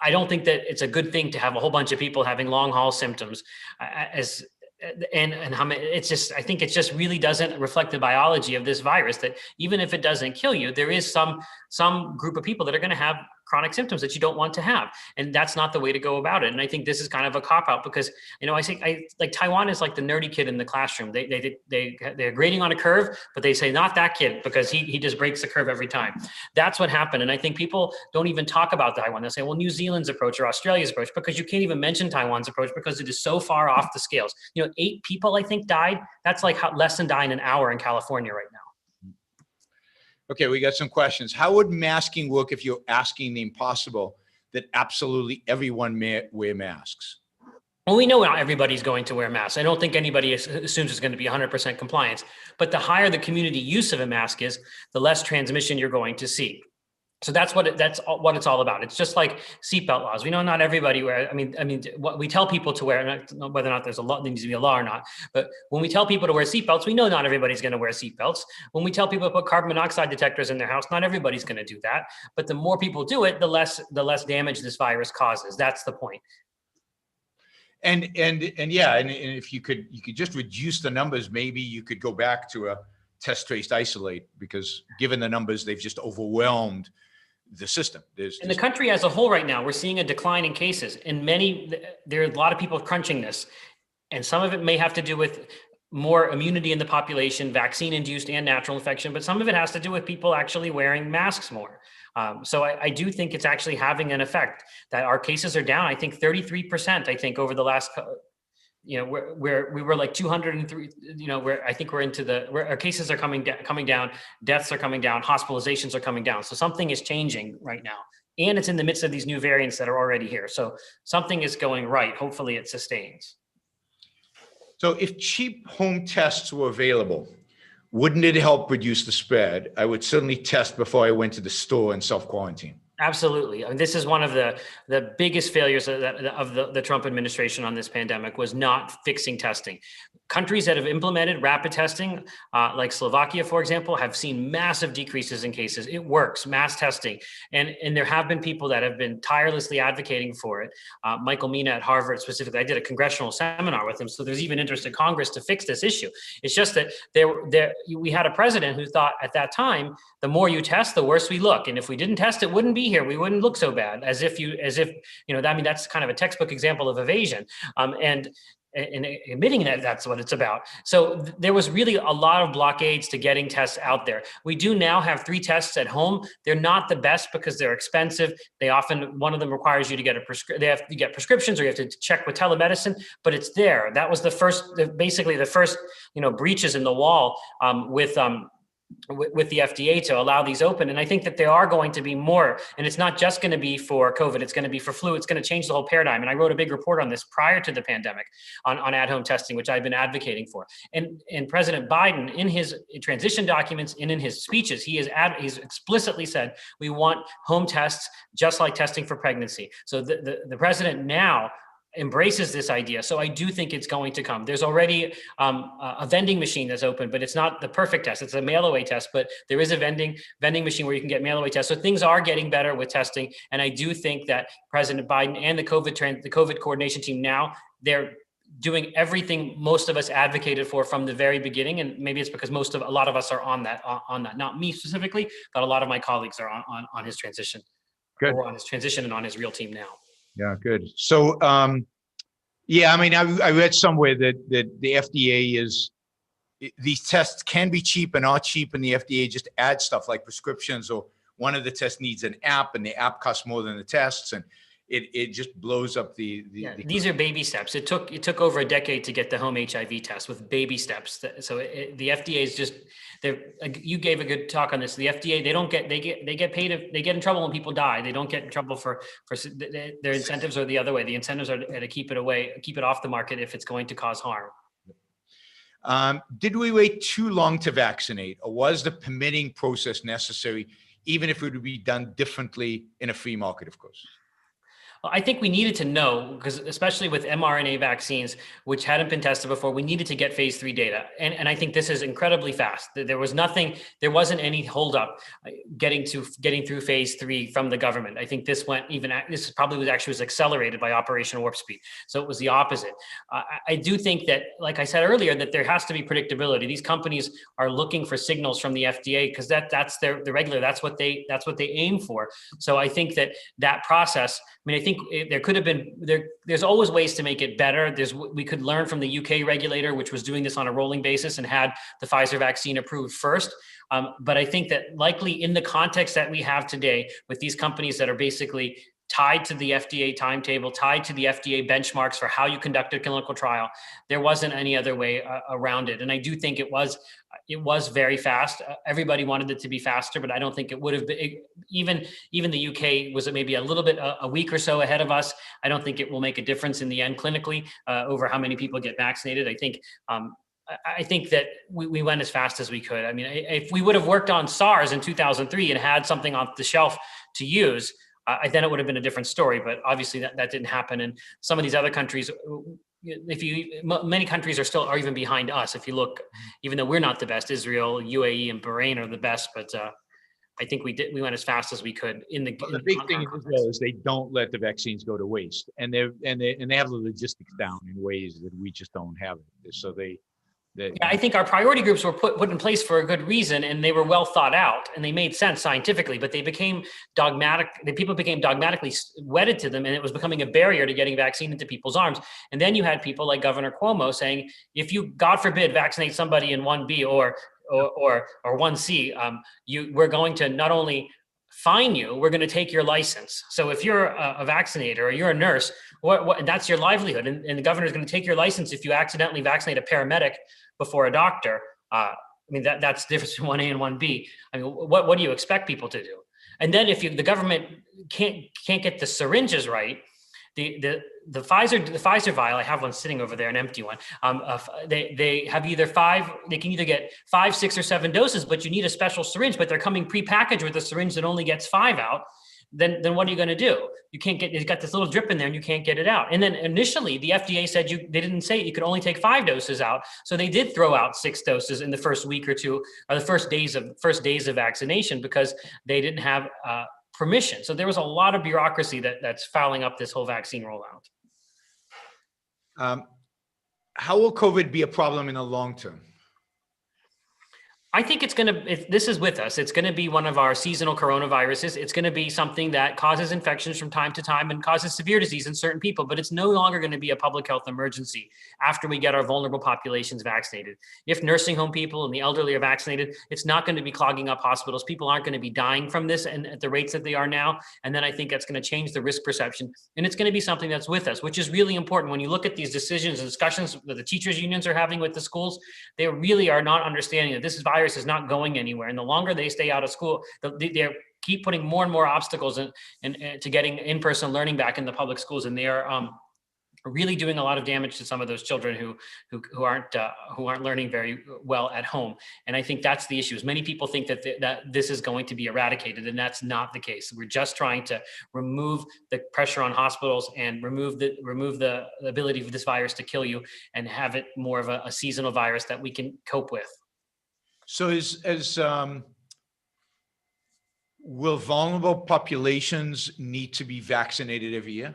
I don't think that it's a good thing to have a whole bunch of people having long haul symptoms it's just, I think it just really doesn't reflect the biology of this virus, that even if it doesn't kill you, there is some group of people that are going to have chronic symptoms that you don't want to have. And that's not the way to go about it. And I think this is kind of a cop-out, because, I like Taiwan is like the nerdy kid in the classroom. They're grading on a curve, but they say, not that kid, because he just breaks the curve every time. That's what happened. And I think people don't even talk about Taiwan. They'll say, well, New Zealand's approach or Australia's approach, because you can't even mention Taiwan's approach because it is so far off the scales. 8 people, I think, died. That's like less than dying an hour in California right now. Okay, we got some questions. How would masking work if you're asking the impossible that absolutely everyone may wear masks? Well, we know not everybody's going to wear masks. I don't think anybody assumes it's going to be 100% compliance. But the higher the community use of a mask is, the less transmission you're going to see. So that's what what it's all about. It's just like seatbelt laws. We know not everybody wear. I mean, what we tell people to wear, whether or not there's a law, there needs to be a law or not. But when we tell people to wear seatbelts, we know not everybody's going to wear seatbelts. When we tell people to put carbon monoxide detectors in their house, not everybody's going to do that. But the more people do it, the less damage this virus causes. That's the point. And yeah, and if you could just reduce the numbers, maybe you could go back to a test, trace, isolate, because given the numbers, they've just overwhelmed the system. In the country as a whole right now, we're seeing a decline in cases. And there are a lot of people crunching this. And some of it may have to do with more immunity in the population, vaccine-induced and natural infection, but some of it has to do with people actually wearing masks more. So I do think it's actually having an effect that our cases are down, I think 33%, I think over the last, we were like 203, where I think where our cases are coming down, deaths are coming down, hospitalizations are coming down. So something is changing right now. And it's in the midst of these new variants that are already here. So something is going right. Hopefully it sustains. So if cheap home tests were available, wouldn't it help reduce the spread? I would certainly test before I went to the store and self-quarantine. Absolutely. I mean, this is one of the biggest failures of the Trump administration on this pandemic was not fixing testing. Countries that have implemented rapid testing, like Slovakia, for example, have seen massive decreases in cases. It works, mass testing. And there have been people that have been tirelessly advocating for it. Michael Mina at Harvard specifically, I did a congressional seminar with him. So there's even interest in Congress to fix this issue. It's just that we had a president who thought at that time, the more you test, the worse we look. And if we didn't test, it wouldn't be here. We wouldn't look so bad as if that's kind of a textbook example of evasion. And admitting that that's what it's about. So there was really a lot of blockades to getting tests out there. We do now have 3 tests at home. They're not the best because they're expensive. One of them requires you to get you get prescriptions, or you have to check with telemedicine, but it's there. That was basically the first, breaches in the wall with the FDA to allow these open. And I think that there are going to be more, and it's not just going to be for COVID, it's going to be for flu. It's going to change the whole paradigm. And I wrote a big report on this prior to the pandemic on at-home testing, which I've been advocating for. And President Biden, in his transition documents and in his speeches, he's explicitly said, we want home tests just like testing for pregnancy. So the president now embraces this idea. So I do think it's going to come. There's already a vending machine that's open, but it's not the perfect test. It's a mail-away test, but there is a vending machine where you can get mail-away tests. So things are getting better with testing. And I do think that President Biden and the COVID coordination team now, they're doing everything most of us advocated for from the very beginning. And maybe it's because a lot of us are on that, not me specifically, but a lot of my colleagues are on his transition. Good. Or on his transition and on his real team now. Yeah, good. So, yeah, I mean, I read somewhere that the FDA these tests can be cheap and are cheap, and the FDA just adds stuff like prescriptions, or one of the tests needs an app, and the app costs more than the tests, and it just blows up these are baby steps. It took over a decade to get the home HIV test with baby steps. So the FDA is just, you gave a good talk on this. The FDA, they get paid, they get in trouble when people die. They don't get in trouble for their incentives are the other way. The incentives are to keep it off the market if it's going to cause harm. Did we wait too long to vaccinate, or was the permitting process necessary, even if it would be done differently in a free market, of course? I think we needed to know, because especially with mRNA vaccines, which hadn't been tested before, we needed to get phase 3 data. And I think this is incredibly fast. There wasn't any holdup getting through phase 3 from the government. I think this was accelerated by Operation Warp Speed. So it was the opposite. I do think that, like I said earlier, that there has to be predictability. These companies are looking for signals from the FDA because that's the regular, that's what they aim for. So I think that process, I think there could have been, there's always ways to make it better. We could learn from the UK regulator, which was doing this on a rolling basis and had the Pfizer vaccine approved first. But I think that likely in the context that we have today with these companies that are basically tied to the FDA timetable, tied to the FDA benchmarks for how you conduct a clinical trial, there wasn't any other way around it. And I do think it was very fast. Everybody wanted it to be faster, but I don't think it would have been. Even the UK was maybe a little bit a week or so ahead of us. I don't think it will make a difference in the end clinically over how many people get vaccinated. I think I think that we went as fast as we could. I mean, if we would have worked on SARS in 2003 and had something off the shelf to use, then it would have been a different story. But obviously that didn't happen. And some of these other countries, many countries are even behind us. If you look, even though we're not the best, Israel, UAE, and Bahrain are the best. But I think we went as fast as we could the big thing in Israel is they don't let the vaccines go to waste, and they have the logistics down in ways that we just don't have it. So I think our priority groups were put in place for a good reason, and they were well thought out, and they made sense scientifically, but they became dogmatic. The people became dogmatically wedded to them, and it was becoming a barrier to getting vaccine into people's arms. And then you had people like Governor Cuomo saying, if you, God forbid, vaccinate somebody in 1B or 1C, we're going to not only fine you, we're going to take your license. So if you're a vaccinator or you're a nurse, what that's your livelihood. And the governor is going to take your license if you accidentally vaccinate a paramedic before a doctor. I mean, that's the difference between 1A and 1B. I mean, what do you expect people to do? And then if the government can't get the syringes right, the Pfizer vial, I have one sitting over there, an empty one. They have they can either get 5, 6, or 7 doses, but you need a special syringe, but they're coming prepackaged with a syringe that only gets 5 out. Then what are you going to do? You can't get, it's got this little drip in there and you can't get it out. And then initially the FDA said they didn't say you could only take 5 doses out. So they did throw out 6 doses in the first week or two, or the first days of vaccination, because they didn't have permission. So there was a lot of bureaucracy that's fouling up this whole vaccine rollout. How will COVID be a problem in the long term? I think if this is with us, it's going to be one of our seasonal coronaviruses. It's going to be something that causes infections from time to time and causes severe disease in certain people, but it's no longer going to be a public health emergency after we get our vulnerable populations vaccinated. If nursing home people and the elderly are vaccinated, it's not going to be clogging up hospitals. People aren't going to be dying from this and at the rates that they are now. And then I think that's going to change the risk perception. And it's going to be something that's with us, which is really important. When you look at these decisions and discussions that the teachers unions are having with the schools, they really are not understanding that this virus is not going anywhere. And the longer they stay out of school, they keep putting more and more obstacles to getting in-person learning back in the public schools. And they are really doing a lot of damage to some of those children who aren't learning very well at home. And I think that's the issue. Is many people think that this is going to be eradicated, and that's not the case. We're just trying to remove the pressure on hospitals and remove the ability for this virus to kill you, and have it more of a seasonal virus that we can cope with. So will vulnerable populations need to be vaccinated every year?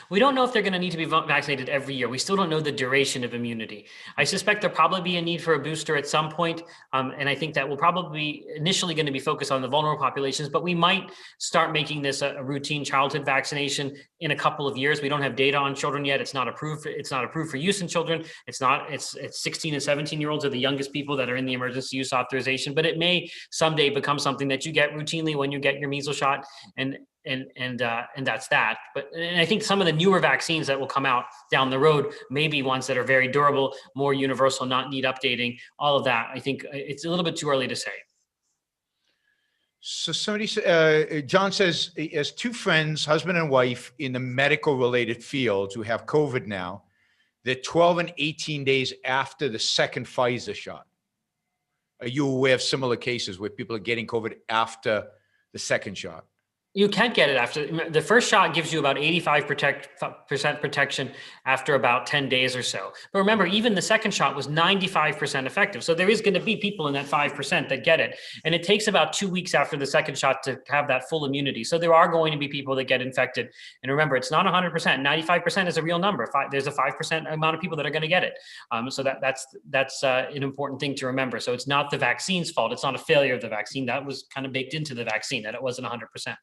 We don't know if they're going to need to be vaccinated every year. We still don't know the duration of immunity. I suspect there'll probably be a need for a booster at some point. And I think that will probably initially going to be focused on the vulnerable populations, but we might start making this a routine childhood vaccination in a couple of years. We don't have data on children yet. It's not approved for use in children. It's 16 and 17-year-olds are the youngest people that are in the emergency use authorization, but it may someday become something that you get routinely when you get your measles shot, and that's that. And I think some of the newer vaccines that will come out down the road may be ones that are very durable, more universal, not need updating, all of that. I think it's a little bit too early to say. So John says, he has 2 friends, husband and wife, in the medical related fields who have COVID now. They're 12 and 18 days after the second Pfizer shot. Are you aware of similar cases where people are getting COVID after the second shot? You can't get it after the first shot. Gives you about 85% protection after about 10 days or so. But remember, even the second shot was 95% effective. So there is going to be people in that 5% that get it. And it takes about 2 weeks after the second shot to have that full immunity. So there are going to be people that get infected. And remember, it's not 100%. 95% is a real number. There's a 5% amount of people that are going to get it. So that's an important thing to remember. So it's not the vaccine's fault. It's not a failure of the vaccine. That was kind of baked into the vaccine, that it wasn't 100%.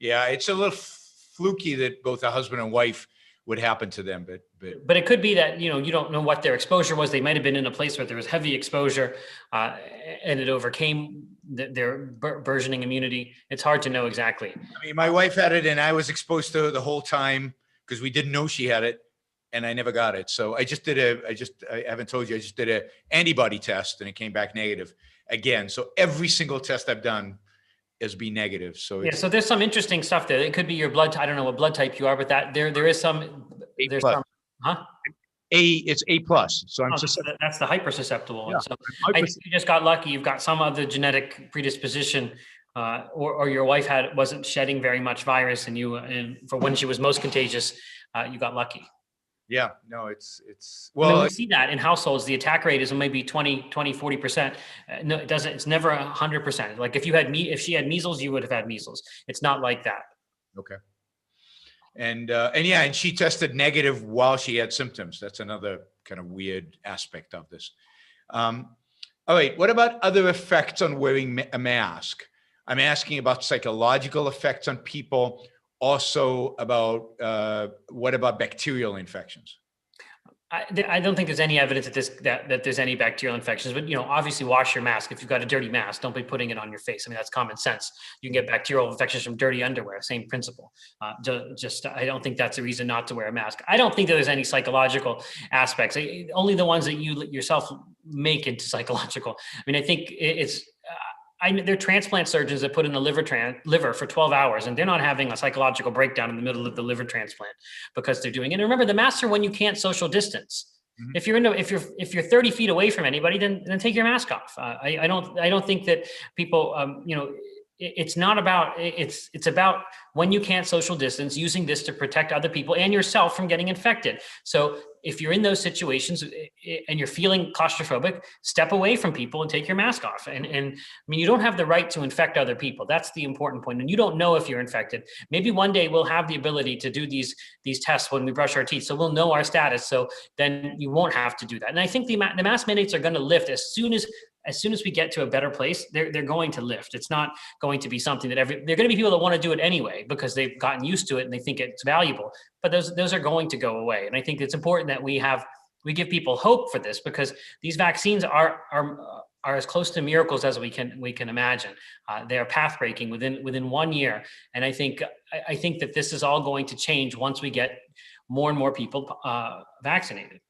Yeah, it's a little fluky that both a husband and wife would happen to them, but it could be that you don't know what their exposure was. They might have been in a place where there was heavy exposure, and it overcame their burgeoning immunity. It's hard to know exactly. I mean, my wife had it, and I was exposed to it the whole time because we didn't know she had it, and I never got it. So I haven't told you, I just did an antibody test, and it came back negative again. So every single test I've done as be negative. So so there's some interesting stuff there. It could be your blood. I don't know what blood type you are, but there is some. There's some. Huh? it's A plus. So I'm susceptible. That's the hypersusceptible one. Yeah, So I think you just got lucky. You've got some other genetic predisposition, or your wife wasn't shedding very much virus, and for when she was most contagious, you got lucky. Yeah, no, it's well, I mean, we see that in households, the attack rate is maybe 40%. No, it doesn't, it's never 100%. Like if she had measles, you would have had measles. It's not like that. Okay. And yeah, and she tested negative while she had symptoms. That's another kind of weird aspect of this. All right, what about other effects on wearing a mask? I'm asking about psychological effects on people. Also about what about bacterial infections? I don't think there's any evidence that there's any bacterial infections, but obviously wash your mask. If you've got a dirty mask, don't be putting it on your face. I mean, that's common sense. You can get bacterial infections from dirty underwear, same principle. I don't think that's a reason not to wear a mask. I don't think that there's any psychological aspects, only the ones that you yourself make into psychological. I mean, I think there are transplant surgeons that put in a liver for 12 hours, and they're not having a psychological breakdown in the middle of the liver transplant because they're doing it. And remember, the masks are when you can't social distance. Mm-hmm. If you're 30 feet away from anybody, then take your mask off. I don't think that people, it's not about, it's about when you can't social distance, using this to protect other people and yourself from getting infected. So if you're in those situations and you're feeling claustrophobic, step away from people and take your mask off. And I mean, you don't have the right to infect other people. That's the important point. And you don't know if you're infected. Maybe one day we'll have the ability to do these tests when we brush our teeth. So we'll know our status. So then you won't have to do that. And I think the mask mandates are going to lift as soon as we get to a better place. They're going to lift. It's not going to be something that they're going to be people that want to do it anyway because they've gotten used to it and they think it's valuable. But those are going to go away. And I think it's important that we give people hope for this, because these vaccines are as close to miracles as we can imagine. They are path breaking within 1 year. And I think that this is all going to change once we get more and more people vaccinated.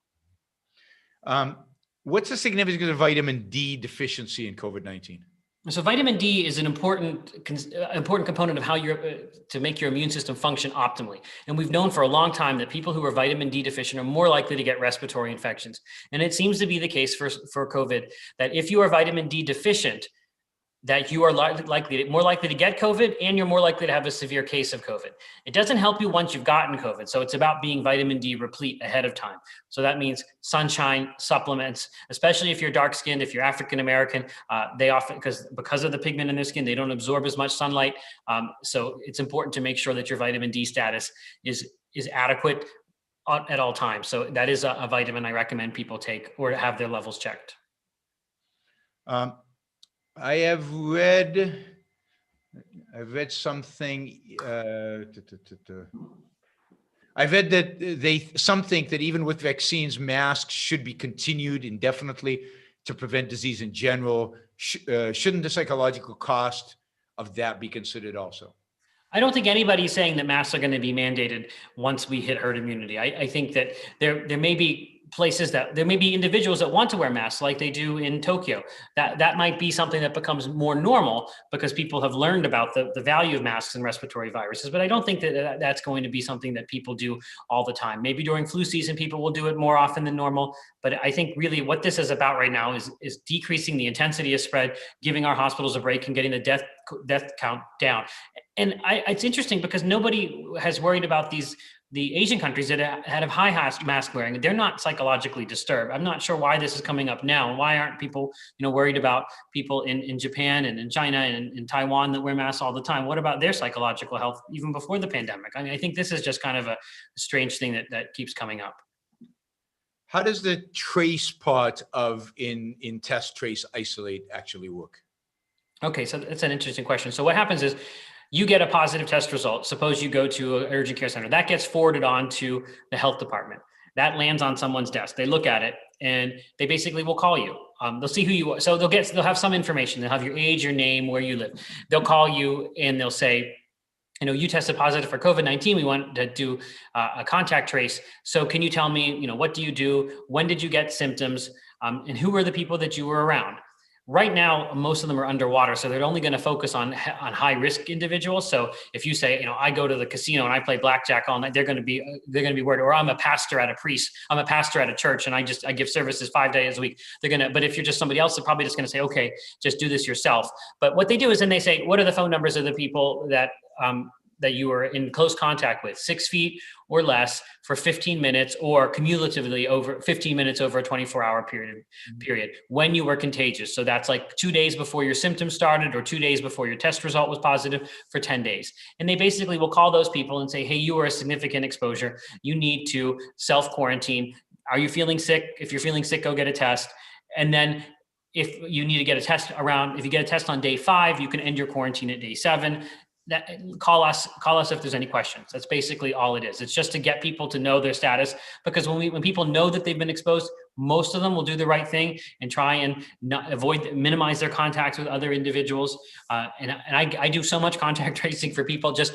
What's the significance of vitamin D deficiency in COVID-19? So vitamin D is an important component of how to make your immune system function optimally. And we've known for a long time that people who are vitamin D deficient are more likely to get respiratory infections. And it seems to be the case for COVID, that if you are vitamin D deficient, that you are more likely to get COVID, and you're more likely to have a severe case of COVID. It doesn't help you once you've gotten COVID. So it's about being vitamin D replete ahead of time. So that means sunshine, supplements, especially if you're dark skinned, if you're African-American, they often, because of the pigment in their skin, they don't absorb as much sunlight. So it's important to make sure that your vitamin D status is adequate at all times. So that is a vitamin I recommend people take or have their levels checked. I've read something. I've read that some think that even with vaccines, masks should be continued indefinitely to prevent disease in general. Shouldn't the psychological cost of that be considered also? I don't think anybody's saying that masks are going to be mandated once we hit herd immunity. I think that there may be there may be individuals that want to wear masks like they do in Tokyo. That might be something that becomes more normal because people have learned about the value of masks and respiratory viruses. But I don't think that that's going to be something that people do all the time. Maybe during flu season, people will do it more often than normal. But I think really what this is about right now is decreasing the intensity of spread, giving our hospitals a break, and getting the death count down. And it's interesting because nobody has worried about the Asian countries that have high mask wearing. They're not psychologically disturbed. I'm not sure why this is coming up now. Why aren't people, worried about people in Japan and in China and in Taiwan that wear masks all the time? What about their psychological health even before the pandemic? I mean, I think this is just kind of a strange thing that keeps coming up. How does the trace part of in test, trace, isolate actually work? Okay, so that's an interesting question. So what happens is, you get a positive test result. Suppose you go to an urgent care center. That gets forwarded on to the health department. That lands on someone's desk. They look at it and they basically will call you. They'll see who you are. So they'll have some information. They'll have your age, your name, where you live. They'll call you and they'll say, you tested positive for COVID-19. We want to do a contact trace. So can you tell me, what do you do? When did you get symptoms? And who were the people that you were around? Right now, most of them are underwater, so they're only going to focus on high risk individuals. So if you say, I go to the casino and I play blackjack all night, they're going to be worried. Or I'm a pastor at a church, and I give services 5 days a week. But if you're just somebody else, they're probably just going to say, okay, just do this yourself. But what they do is then they say, what are the phone numbers of the people that you were in close contact with, 6 feet or less, for 15 minutes, or cumulatively over 15 minutes over a 24-hour period when you were contagious. So that's like 2 days before your symptoms started, or 2 days before your test result was positive, for 10 days. And they basically will call those people and say, hey, you are a significant exposure. You need to self-quarantine. Are you feeling sick? If you're feeling sick, go get a test. And then if you need to get a test if you get a test on day 5, you can end your quarantine at day 7. Call us if there's any questions. That's basically all it is. It's just to get people to know their status, because when people know that they've been exposed, most of them will do the right thing and try and minimize their contacts with other individuals. And I do so much contact tracing for people, just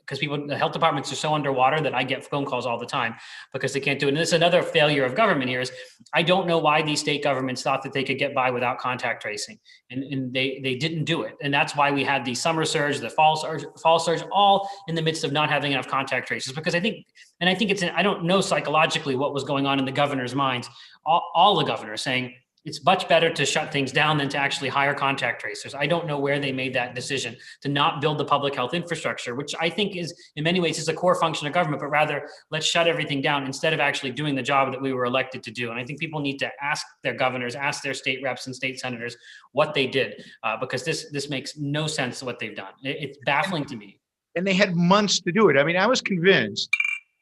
because the health departments are so underwater that I get phone calls all the time because they can't do it. And this is another failure of government here, is I don't know why these state governments thought that they could get by without contact tracing. And they didn't do it. And that's why we had the summer surge, the fall surge, all in the midst of not having enough contact tracers. Because I think I don't know psychologically what was going on in the governor's minds, all the governors saying, it's much better to shut things down than to actually hire contact tracers. I don't know where they made that decision to not build the public health infrastructure, which I think is, in many ways, is a core function of government, but rather let's shut everything down instead of actually doing the job that we were elected to do. And I think people need to ask their governors, ask their state reps and state senators what they did, because this makes no sense what they've done. It's baffling to me. And they had months to do it. I mean, I was convinced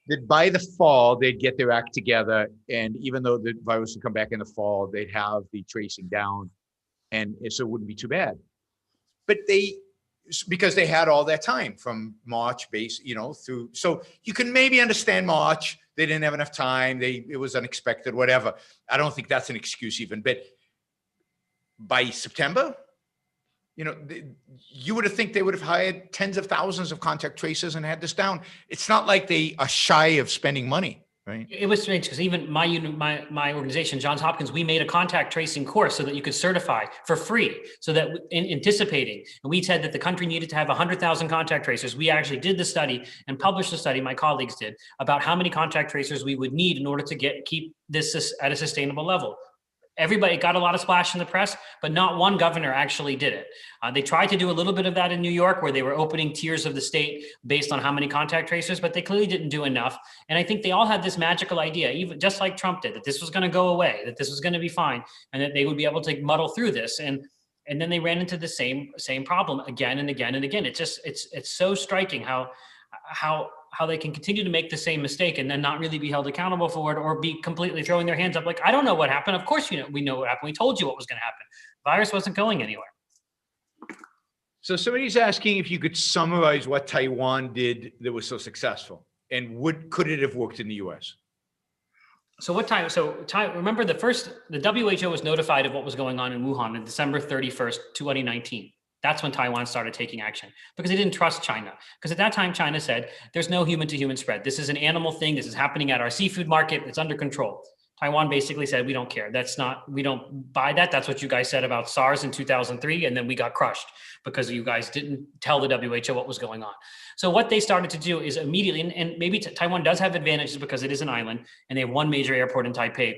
that by the fall, they'd get their act together. And even though the virus would come back in the fall, they'd have the tracing down, and so it wouldn't be too bad. But because they had all that time from March through, so you can maybe understand March, they didn't have enough time, it was unexpected, whatever. I don't think that's an excuse even, but by September, you would have think they would have hired tens of thousands of contact tracers and had this down. It's not like they are shy of spending money, right? It was strange because even my organization, Johns Hopkins, we made a contact tracing course so that you could certify for free, so that anticipating, and we said that the country needed to have 100,000 contact tracers. We actually did the study and published the study, my colleagues did, about how many contact tracers we would need in order to keep this at a sustainable level. Everybody got a lot of splash in the press, but not one governor actually did it. They tried to do a little bit of that in New York, where they were opening tiers of the state based on how many contact tracers, but they clearly didn't do enough. And I think they all had this magical idea, even just like Trump did, that this was going to go away, that this was going to be fine, and that they would be able to muddle through this. And then they ran into the same problem again and again and again. It's so striking how they can continue to make the same mistake and then not really be held accountable for it, or be completely throwing their hands up like, I don't know what happened. Of course, we know what happened. We told you what was going to happen. The virus wasn't going anywhere. So somebody's asking if you could summarize what Taiwan did that was so successful, and could it have worked in the US? So remember the WHO was notified of what was going on in Wuhan on December 31st, 2019. That's when Taiwan started taking action, because they didn't trust China. Because at that time, China said, there's no human-to-human spread. This is an animal thing. This is happening at our seafood market. It's under control. Taiwan basically said, we don't care. We don't buy that. That's what you guys said about SARS in 2003. And then we got crushed because you guys didn't tell the WHO what was going on. So what they started to do is immediately, and maybe Taiwan does have advantages because it is an island and they have one major airport in Taipei.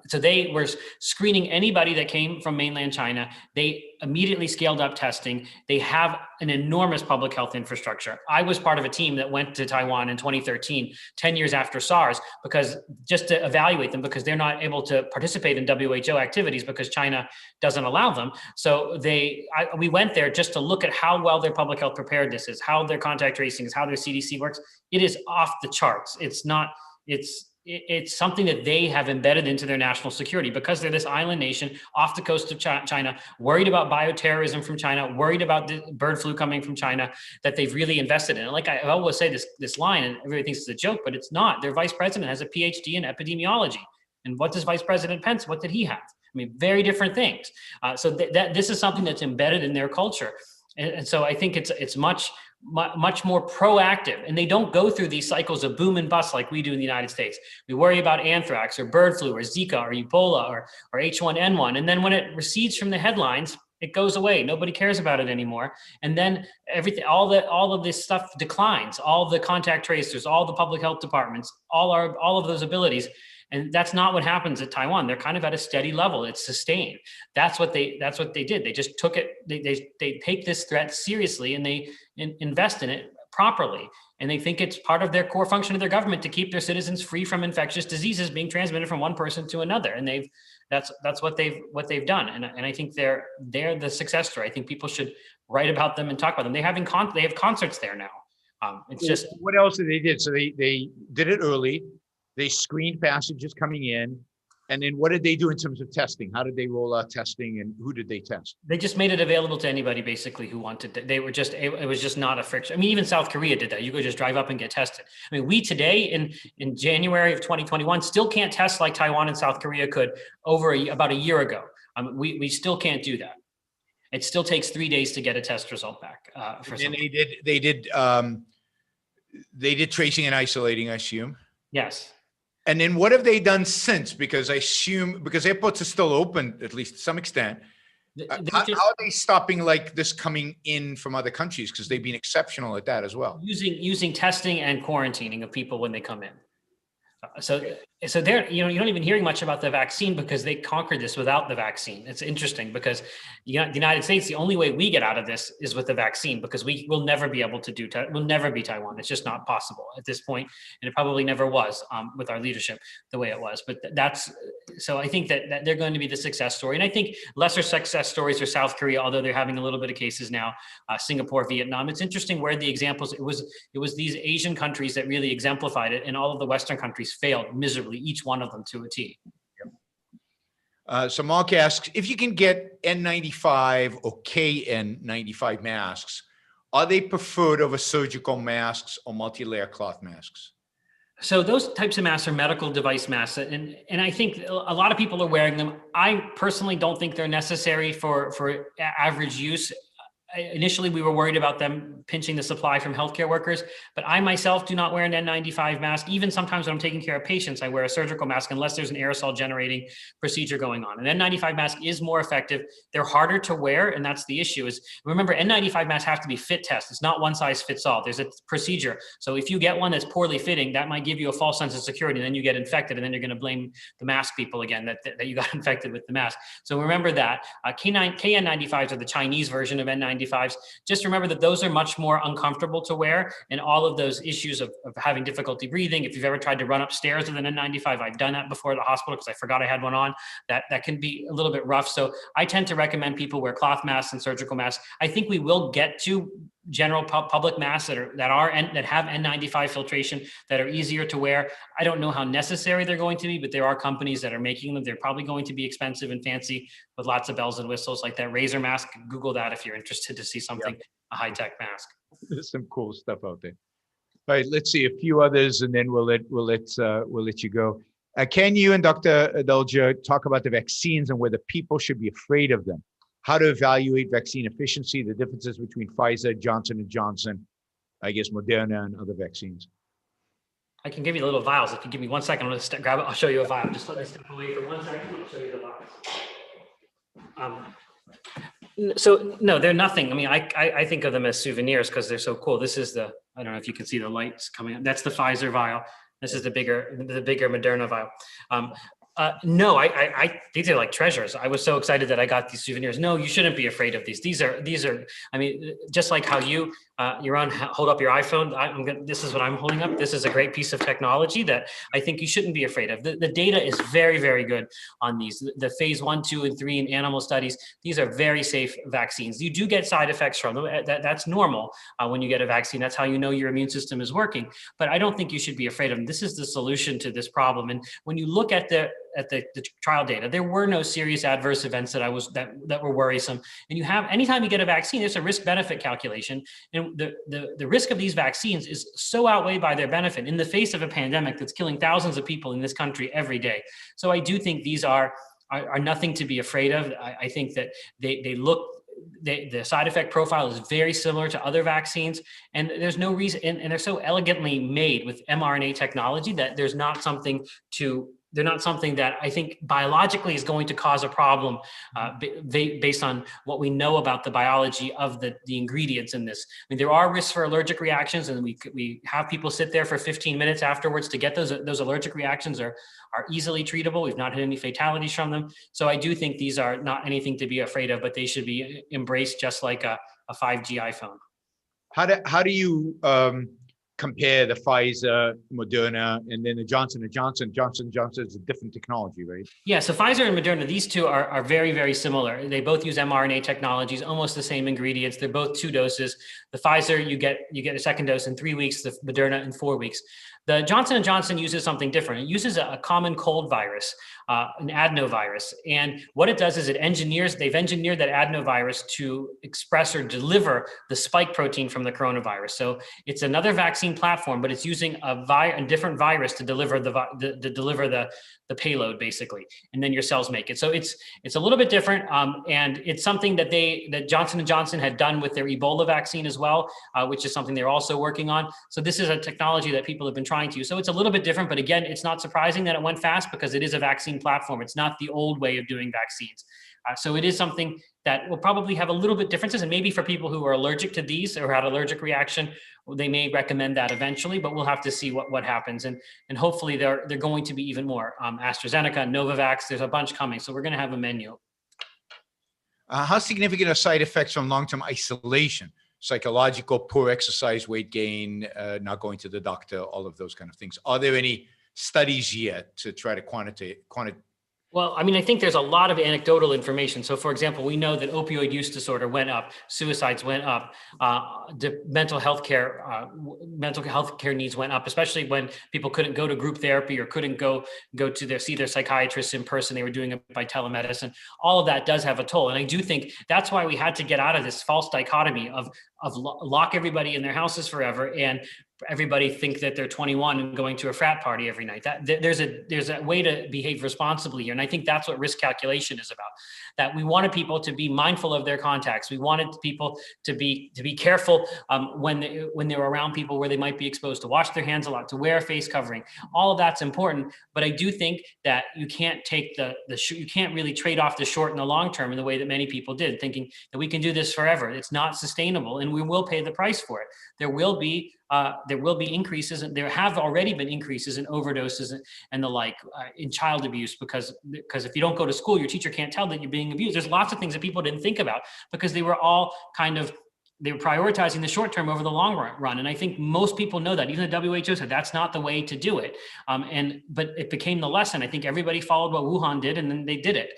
So they were screening anybody that came from mainland China. They immediately scaled up testing. They have an enormous public health infrastructure. I was part of a team that went to Taiwan in 2013, 10 years after SARS, because just to evaluate them, because they're not able to participate in WHO activities because China doesn't allow them. So we went there just to look at how well their public health preparedness is, how their contact tracing is, how their CDC works. It is off the charts. It's something that they have embedded into their national security, because they're this island nation off the coast of China, worried about bioterrorism from China, worried about the bird flu coming from China, that they've really invested in. And like I always say this line, and everybody thinks it's a joke, but it's not. Their vice president has a PhD in epidemiology. And what does Vice President Pence, what did he have? I mean, very different things. So this is something that's embedded in their culture. And so I think it's much much more proactive, and they don't go through these cycles of boom and bust like we do in the United States. We worry about anthrax or bird flu or Zika or Ebola or H1N1. And then when it recedes from the headlines, it goes away. Nobody cares about it anymore. And then everything, all of this stuff declines. All the contact tracers, all the public health departments, all of those abilities. And that's not what happens at Taiwan. They're kind of at a steady level. It's sustained. That's what they did. They just took it. They take this threat seriously, and they invest in it properly. And they think it's part of their core function of their government to keep their citizens free from infectious diseases being transmitted from one person to another. And that's what they've done. And I think they're the success story. I think people should write about them and talk about them. They have concerts there now. It's just what else did they did? So they did it early. They screened passengers coming in. And then what did they do in terms of testing? How did they roll out testing, and who did they test? They just made it available to anybody basically who wanted to. It was just not a friction. I mean, even South Korea did that. You could just drive up and get tested. I mean, we today in January of 2021 still can't test like Taiwan and South Korea could about a year ago. We still can't do that. It still takes 3 days to get a test result back. And they did tracing and isolating, I assume. Yes. And then what have they done since? Because I assume, because airports are still open, at least to some extent, how are they stopping like this coming in from other countries? Because they've been exceptional at that as well. Using testing and quarantining of people when they come in. So they're, you're not even hearing much about the vaccine because they conquered this without the vaccine. It's interesting because the United States, the only way we get out of this is with the vaccine, because we will never be able to we'll never be Taiwan. It's just not possible at this point, and it probably never was with our leadership the way it was. But so I think that they're going to be the success story. And I think lesser success stories are South Korea, although they're having a little bit of cases now, Singapore, Vietnam. It's interesting where the examples, it was these Asian countries that really exemplified it, and all of the Western countries failed miserably, each one of them to a T. So Mark asks, if you can get N95 or KN95 masks, are they preferred over surgical masks or multi-layer cloth masks? So those types of masks are medical device masks, and I think a lot of people are wearing them. I personally don't think they're necessary for average use. Initially, we were worried about them pinching the supply from healthcare workers, but I myself do not wear an N95 mask. Even sometimes when I'm taking care of patients, I wear a surgical mask unless there's an aerosol generating procedure going on. An N95 mask is more effective. They're harder to wear, and that's the issue. Is remember, N95 masks have to be fit test. It's not one size fits all. There's a procedure. So if you get one that's poorly fitting, that might give you a false sense of security, and then you get infected, and then you're going to blame the mask people again that you got infected with the mask. So remember that. KN95s are the Chinese version of N95s. Just remember that those are much more uncomfortable to wear, and all of those issues of having difficulty breathing. If you've ever tried to run upstairs with an N95, I've done that before at the hospital because I forgot I had one on. That can be a little bit rough. So I tend to recommend people wear cloth masks and surgical masks. I think we will get to general public masks that have N95 filtration that are easier to wear. I don't know how necessary they're going to be, but there are companies that are making them. They're probably going to be expensive and fancy with lots of bells and whistles, like that razor mask. Google that if you're interested to see something, a high-tech mask. There's some cool stuff out there. All right, let's see a few others, and then we'll let you go. Can you and Dr. Adalja talk about the vaccines and whether people should be afraid of them? How to evaluate vaccine efficiency, the differences between Pfizer, Johnson & Johnson, I guess Moderna, and other vaccines. I can give you the little vials. If you give me 1 second, I'm going to grab it. I'll show you a vial. Just let me step away for 1 second. I'll show you the vials. So no, they're nothing. I mean, I think of them as souvenirs because they're so cool. This is I don't know if you can see the lights coming up. That's the Pfizer vial. This is the bigger Moderna vial. No, these are like treasures. I was so excited that I got these souvenirs. No, you shouldn't be afraid of these. These are, I mean, just like how you're on, hold up your iPhone. This is what I'm holding up. This is a great piece of technology that I think you shouldn't be afraid of. The data is very, very good on these. The phase 1, 2, and 3 in animal studies, these are very safe vaccines. You do get side effects from them. That's normal when you get a vaccine. That's how you know your immune system is working. But I don't think you should be afraid of them. This is the solution to this problem. And when you look at the trial data, there were no serious adverse events that were worrisome. And anytime you get a vaccine, there's a risk-benefit calculation. And the risk of these vaccines is so outweighed by their benefit in the face of a pandemic that's killing thousands of people in this country every day. So I do think these are nothing to be afraid of. I think that they look the side effect profile is very similar to other vaccines, and there's no reason, and they're so elegantly made with mRNA technology that they're not something that I think biologically is going to cause a problem based on what we know about the biology of the ingredients in this. I mean, there are risks for allergic reactions, and we have people sit there for 15 minutes afterwards to get those allergic reactions are easily treatable. We've not had any fatalities from them. So I do think these are not anything to be afraid of, but they should be embraced just like a 5G iPhone. How do you compare the Pfizer, Moderna, and then the Johnson & Johnson? Johnson & Johnson is a different technology, right? Yeah, so Pfizer and Moderna, these two are very, very similar. They both use mRNA technologies, almost the same ingredients. They're both 2 doses. The Pfizer, you get a second dose in 3 weeks, the Moderna in 4 weeks. The Johnson & Johnson uses something different. It uses a common cold virus, an adenovirus. And what it does is they've engineered that adenovirus to express or deliver the spike protein from the coronavirus. So it's another vaccine platform, but it's using a different virus to deliver the payload, basically, and then your cells make it. So it's a little bit different, and it's something that Johnson & Johnson had done with their Ebola vaccine as well, which is something they're also working on. So this is a technology that people have been trying to use. So it's a little bit different, but again, it's not surprising that it went fast because it is a vaccine platform. It's not the old way of doing vaccines. So it is something that will probably have a little bit differences, and maybe for people who are allergic to these or had allergic reaction, they may recommend that eventually, but we'll have to see what happens. And hopefully they're going to be even more. AstraZeneca, Novavax, there's a bunch coming. So we're going to have a menu. How significant are side effects from long-term isolation? Psychological, poor exercise, weight gain, not going to the doctor, all of those kind of things. Are there any studies yet to try to quantitate? Well, I mean, I think there's a lot of anecdotal information. So, for example, we know that opioid use disorder went up, suicides went up, mental health care needs went up, especially when people couldn't go to group therapy or couldn't go to see their psychiatrists in person. They were doing it by telemedicine. All of that does have a toll, and I do think that's why we had to get out of this false dichotomy of lock everybody in their houses forever and everybody think that they're 21 and going to a frat party every night. That there's a way to behave responsibly here. And I think that's what risk calculation is about, that we wanted people to be mindful of their contacts. We wanted people to be careful when they're around people where they might be exposed, to wash their hands a lot, to wear a face covering. All of that's important. But I do think that you can't take you can't really trade off the short and the long term in the way that many people did, thinking that we can do this forever. It's not sustainable, and we will pay the price for it. There will be increases, and there have already been increases in overdoses and the like, in child abuse, because if you don't go to school, your teacher can't tell that you're being abused. There's lots of things that people didn't think about because they were all they were prioritizing the short term over the long run. And I think most people know that. Even the WHO said that's not the way to do it. But it became the lesson. I think everybody followed what Wuhan did, and then they did it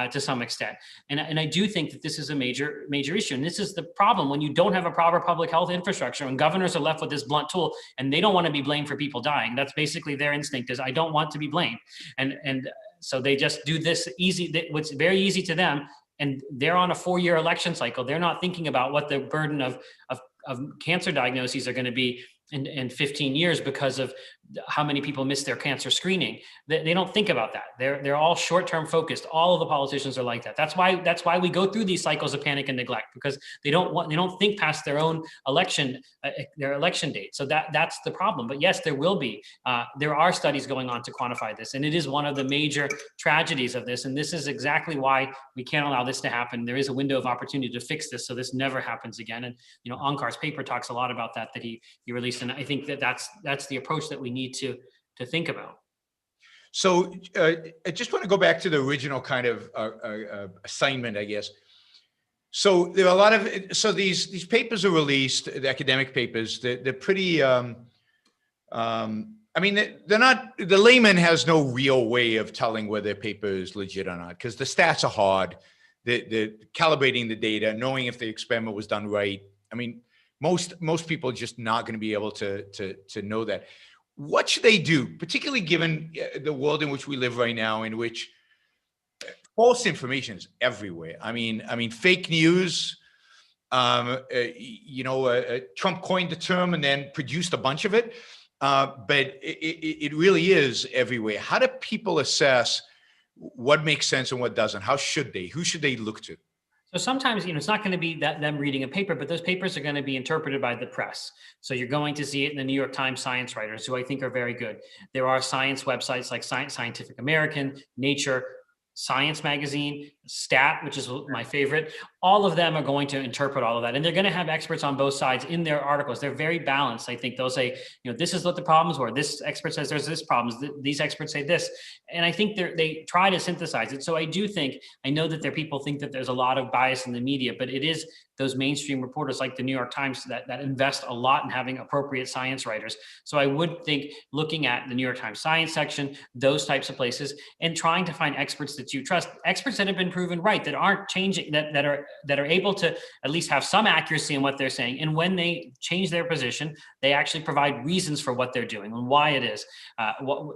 to some extent. And I do think that this is a major issue. And this is the problem when you don't have a proper public health infrastructure, and governors are left with this blunt tool, and they don't want to be blamed for people dying. That's basically their instinct, is I don't want to be blamed. And so they just do this what's very easy to them. And they're on a 4-year election cycle. They're not thinking about what the burden of cancer diagnoses are going to be in 15 years because of how many people miss their cancer screening. They don't think about that. They're all short-term focused. All of the politicians are like that. That's why we go through these cycles of panic and neglect, because they don't think past their own election date. So that's the problem. But yes, there are studies going on to quantify this, and it is one of the major tragedies of this. And this is exactly why we can't allow this to happen. There is a window of opportunity to fix this so this never happens again. And Onkar's paper talks a lot about that he released, and I think that's the approach that we need to think about. So I just want to go back to the original kind of assignment, I guess. So there are a lot of, these papers are released, the academic papers, they're pretty, I mean, they're not, the layman has no real way of telling whether a paper is legit or not, because the stats are hard, the calibrating the data, knowing if the experiment was done right. I mean, most people are just not going to be able to know that. What should they do, particularly given the world in which we live right now, in which false information is everywhere? I mean, fake news. Trump coined the term and then produced a bunch of it, but it really is everywhere. How do people assess what makes sense and what doesn't? How should they? Who should they look to? So sometimes, it's not going to be that them reading a paper, but those papers are going to be interpreted by the press. So you're going to see it in the New York Times science writers, who I think are very good. There are science websites like Scientific American, Nature, Science Magazine, Stat, which is my favorite. All of them are going to interpret all of that. And they're going to have experts on both sides in their articles. They're very balanced. I think they'll say, this is what the problems were. This expert says there's this problems. These experts say this. And I think they try to synthesize it. So I know that people think that there's a lot of bias in the media, but it is those mainstream reporters like the New York Times that invest a lot in having appropriate science writers. So I would think looking at the New York Times science section, those types of places, and trying to find experts that you trust, experts that have been proven right, that aren't changing, that are able to at least have some accuracy in what they're saying. And when they change their position, they actually provide reasons for what they're doing and why it is.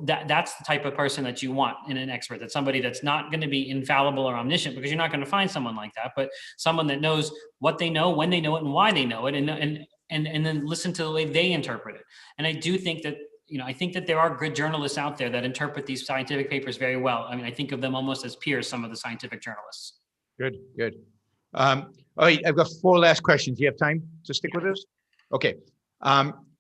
That's the type of person that you want in an expert. That's somebody that's not going to be infallible or omniscient, because you're not going to find someone like that, but someone that knows what they know, when they know it, and why they know it, and then listen to the way they interpret it. And I do think that, I think that there are good journalists out there that interpret these scientific papers very well. I mean, I think of them almost as peers, some of the scientific journalists. Good. All right, I've got 4 last questions. Do you have time to stick with us? Okay.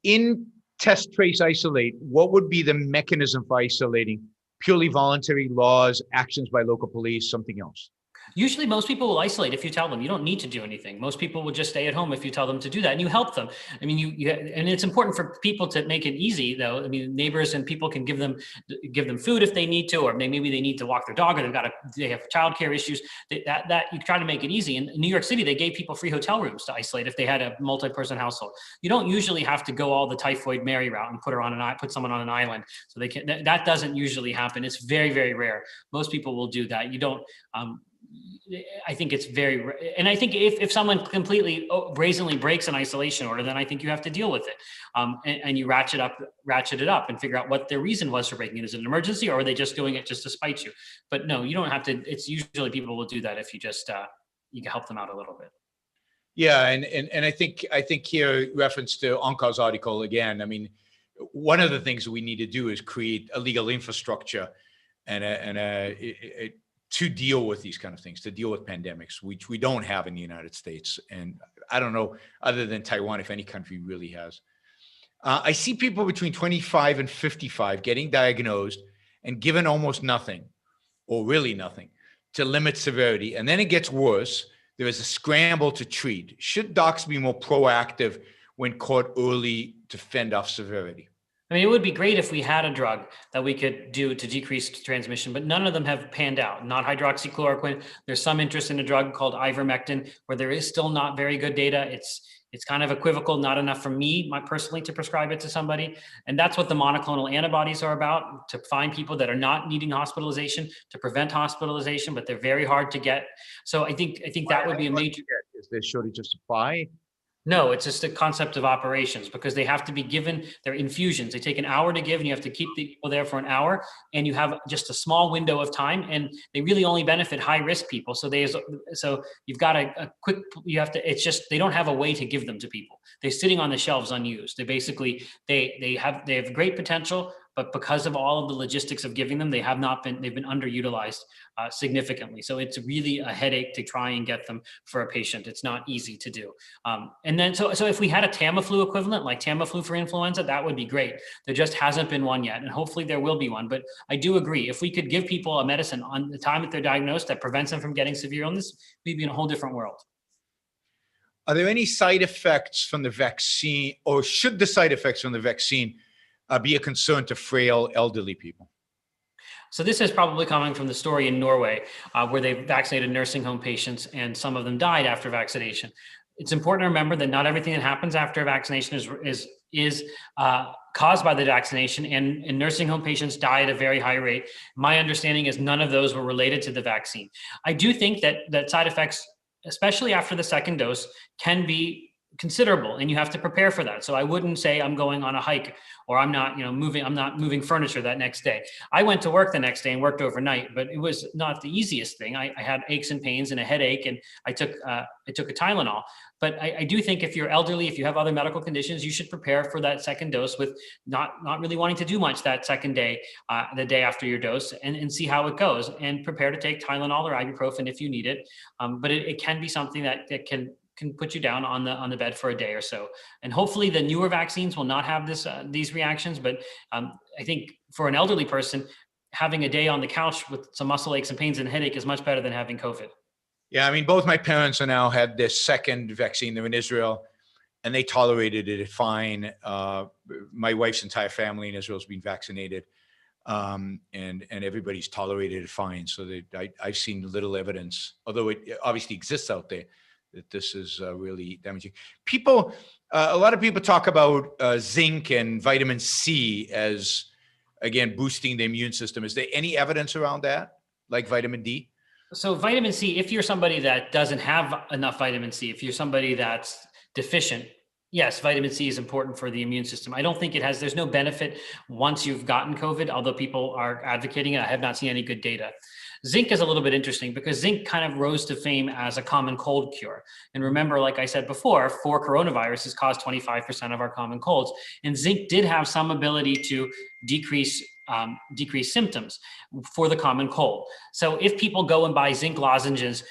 In test, trace, isolate, what would be the mechanism for isolating? Purely voluntary laws, actions by local police, something else? Usually most people will isolate if you tell them. You don't need to do anything. Most people will just stay at home if you tell them to do that, and you help them. I mean, and it's important for people to make it easy, though. I mean, neighbors and people can give them food if they need to, or maybe they need to walk their dog, or they have childcare issues. That you try to make it easy. In New York City, they gave people free hotel rooms to isolate if they had a multi-person household. You don't usually have to go all the typhoid Mary route and put someone on an island. So they can. That doesn't usually happen. It's very, very rare. Most people will do that. You don't. I think it's very, and I think if someone completely brazenly breaks an isolation order, then I think you have to deal with it, and you ratchet it up and figure out what their reason was for breaking it. Is it an emergency, or are they just doing it just to spite you? But no, you don't have to. It's usually people will do that if you just you can help them out a little bit. Yeah, and I think here, reference to Onkar's article again. I mean, one of the things that we need to do is create a legal infrastructure to deal with these kind of things, to deal with pandemics, which we don't have in the United States. And I don't know, other than Taiwan, if any country really has. I see people between 25 and 55 getting diagnosed and given almost nothing, or really nothing, to limit severity. And then it gets worse. There is a scramble to treat. Should docs be more proactive when caught early to fend off severity? I mean, it would be great if we had a drug that we could do to decrease transmission, but none of them have panned out. Not hydroxychloroquine. There's some interest in a drug called ivermectin, where there is still not very good data. It's kind of equivocal, not enough for me personally to prescribe it to somebody. And that's what the monoclonal antibodies are about, to find people that are not needing hospitalization, to prevent hospitalization, but they're very hard to get. So I think that would be a major. Is there shortage of supply? No, it's just a concept of operations, because they have to be given their infusions. They take an hour to give, and you have to keep the people there for an hour, and you have just a small window of time, and they really only benefit high risk people. So you've got a quick, it's just, they don't have a way to give them to people. They're sitting on the shelves unused. They basically, they have great potential, but because of all of the logistics of giving them, they've been underutilized significantly. So it's really a headache to try and get them for a patient. It's not easy to do. And then, so if we had a Tamiflu equivalent, like Tamiflu for influenza, that would be great. There just hasn't been one yet, and hopefully there will be one. But I do agree, if we could give people a medicine on the time that they're diagnosed that prevents them from getting severe illness, we'd be in a whole different world. Are there any side effects from the vaccine, or should the side effects from the vaccine be a concern to frail elderly people? So this is probably coming from the story in Norway, where they vaccinated nursing home patients, and some of them died after vaccination. It's important to remember that not everything that happens after vaccination is caused by the vaccination, and nursing home patients die at a very high rate. My understanding is none of those were related to the vaccine. I do think that side effects, especially after the second dose, can be considerable, and you have to prepare for that. So I wouldn't say I'm going on a hike, or I'm not moving furniture that next day. I went to work the next day and worked overnight, but it was not the easiest thing. I had aches and pains and a headache, and I took a Tylenol. But I do think if you're elderly, if you have other medical conditions, you should prepare for that second dose with not really wanting to do much that second day, the day after your dose, and see how it goes, and prepare to take Tylenol or ibuprofen if you need it. But it can be something that can put you down on the bed for a day or so. And hopefully the newer vaccines will not have these reactions. But I think for an elderly person, having a day on the couch with some muscle aches and pains and headache is much better than having COVID. Yeah, I mean, both my parents are now had their second vaccine. They're in Israel, and they tolerated it fine. My wife's entire family in Israel has been vaccinated, and everybody's tolerated it fine. So I've seen little evidence, although it obviously exists out there, that this is really damaging. People, a lot of people talk about zinc and vitamin C as, again, boosting the immune system. Is there any evidence around that, like vitamin D? So vitamin C, if you're somebody that doesn't have enough vitamin C, if you're somebody that's deficient, yes, vitamin C is important for the immune system. I don't think there's no benefit once you've gotten COVID, although people are advocating it. I have not seen any good data. Zinc is a little bit interesting because zinc kind of rose to fame as a common cold cure. And remember, like I said before, 4 coronaviruses caused 25% of our common colds. And zinc did have some ability to decrease symptoms for the common cold. So if people go and buy zinc lozenges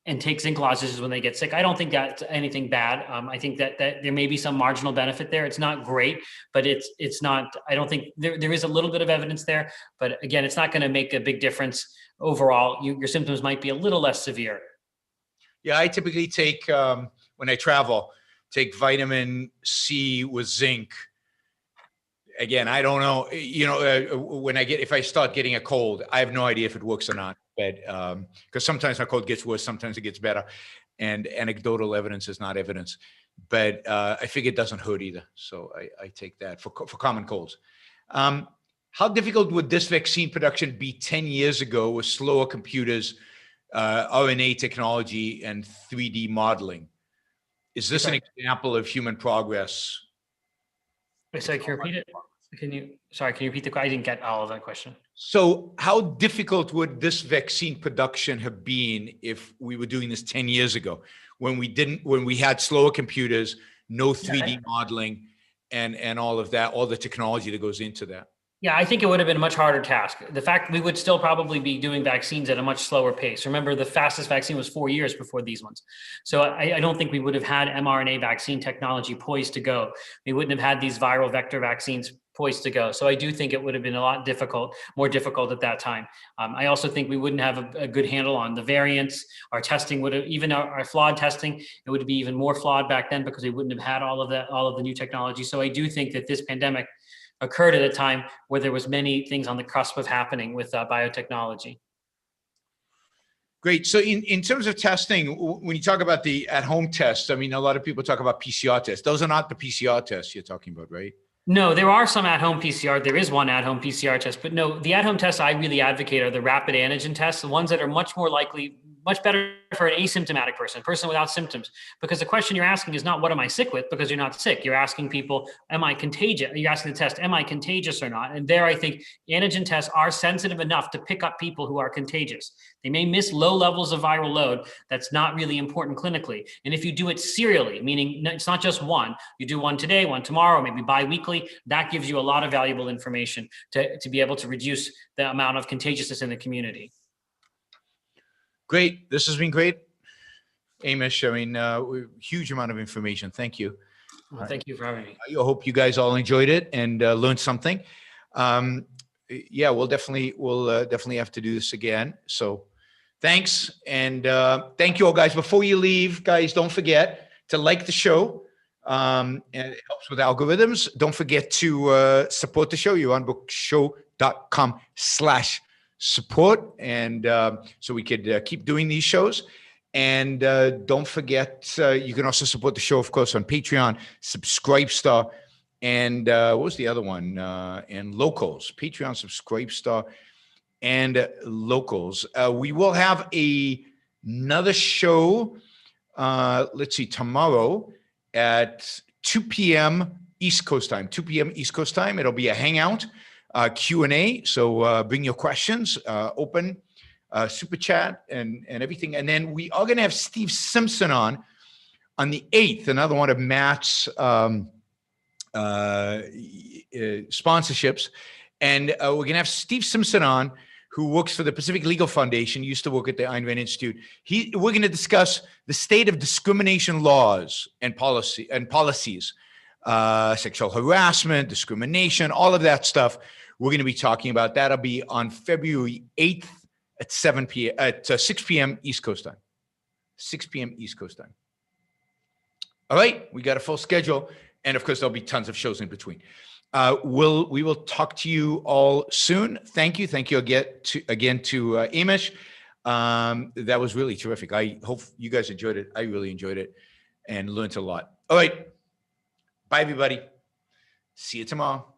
and take zinc lozenges when they get sick, I don't think that's anything bad. I think that there may be some marginal benefit there. It's not great, but it's not, I don't think there is a little bit of evidence there, but again, it's not going to make a big difference. Overall, your symptoms might be a little less severe. Yeah, I typically take, when I travel, take vitamin C with zinc. Again, I don't know, if I start getting a cold, I have no idea if it works or not, but because sometimes my cold gets worse, sometimes it gets better, and anecdotal evidence is not evidence, but I figure it doesn't hurt either. So I take that for common colds. How difficult would this vaccine production be 10 years ago with slower computers, RNA technology, and 3D modeling? Is this an example of human progress? Sorry, can you repeat it? Can you repeat the question? I didn't get all of that question. So how difficult would this vaccine production have been if we were doing this 10 years ago, when we had slower computers, no 3D modeling, and all of that, all the technology that goes into that? Yeah, I think it would have been a much harder task. The fact we would still probably be doing vaccines at a much slower pace. Remember, the fastest vaccine was 4 years before these ones. So I don't think we would have had mRNA vaccine technology poised to go. We wouldn't have had these viral vector vaccines poised to go. So I do think it would have been a lot more difficult at that time. I also think we wouldn't have a good handle on the variants. Our testing would have, even our flawed testing, it would be even more flawed back then because we wouldn't have had all of the new technology. So I do think that this pandemic occurred at a time where there was many things on the cusp of happening with biotechnology. Great. So in terms of testing, when you talk about the at-home tests, I mean, a lot of people talk about PCR tests. Those are not the PCR tests you're talking about, right? No, there are some at-home PCR. There is one at-home PCR test, but no, the at-home tests I really advocate are the rapid antigen tests, the ones that are much better for an asymptomatic person without symptoms. Because the question you're asking is not, what am I sick with? Because you're not sick. You're asking people, am I contagious? You're asking the test, am I contagious or not? And there, I think antigen tests are sensitive enough to pick up people who are contagious. They may miss low levels of viral load. That's not really important clinically. And if you do it serially, meaning it's not just one, you do one today, one tomorrow, maybe bi-weekly, that gives you a lot of valuable information to be able to reduce the amount of contagiousness in the community. Great. This has been great, Amesh. I mean, huge amount of information. Thank you. Well, thank you for having me. I hope you guys all enjoyed it and learned something. Yeah, we'll definitely have to do this again. So thanks. And thank you all, guys. Before you leave, guys, don't forget to like the show. And it helps with algorithms. Don't forget to support the show. YourOnBookShow.com/support, and so we could keep doing these shows. And don't forget, you can also support the show, of course, on Patreon, Subscribestar, and what was the other one? And Locals. Patreon, Subscribestar, and Locals. We will have another show, let's see, tomorrow at 2 p.m. East Coast time. 2 p.m. East Coast time. It'll be a hangout, Q&A. So bring your questions, open, super chat, and everything. And then we are going to have Steve Simpson on the 8th, another one of Matt's sponsorships. And we're going to have Steve Simpson on, who works for the Pacific Legal Foundation, used to work at the Ayn Rand Institute. We're going to discuss the state of discrimination laws and policies, sexual harassment, discrimination, all of that stuff. We're going to be talking about. That'll be on February 8th at 6 p.m. East Coast time. 6 p.m. East Coast time. All right, we got a full schedule, and of course there'll be tons of shows in between. We will talk to you all soon. Thank you again to Amesh. That was really terrific. I hope you guys enjoyed it. I really enjoyed it and learned a lot. All right, bye everybody. See you tomorrow.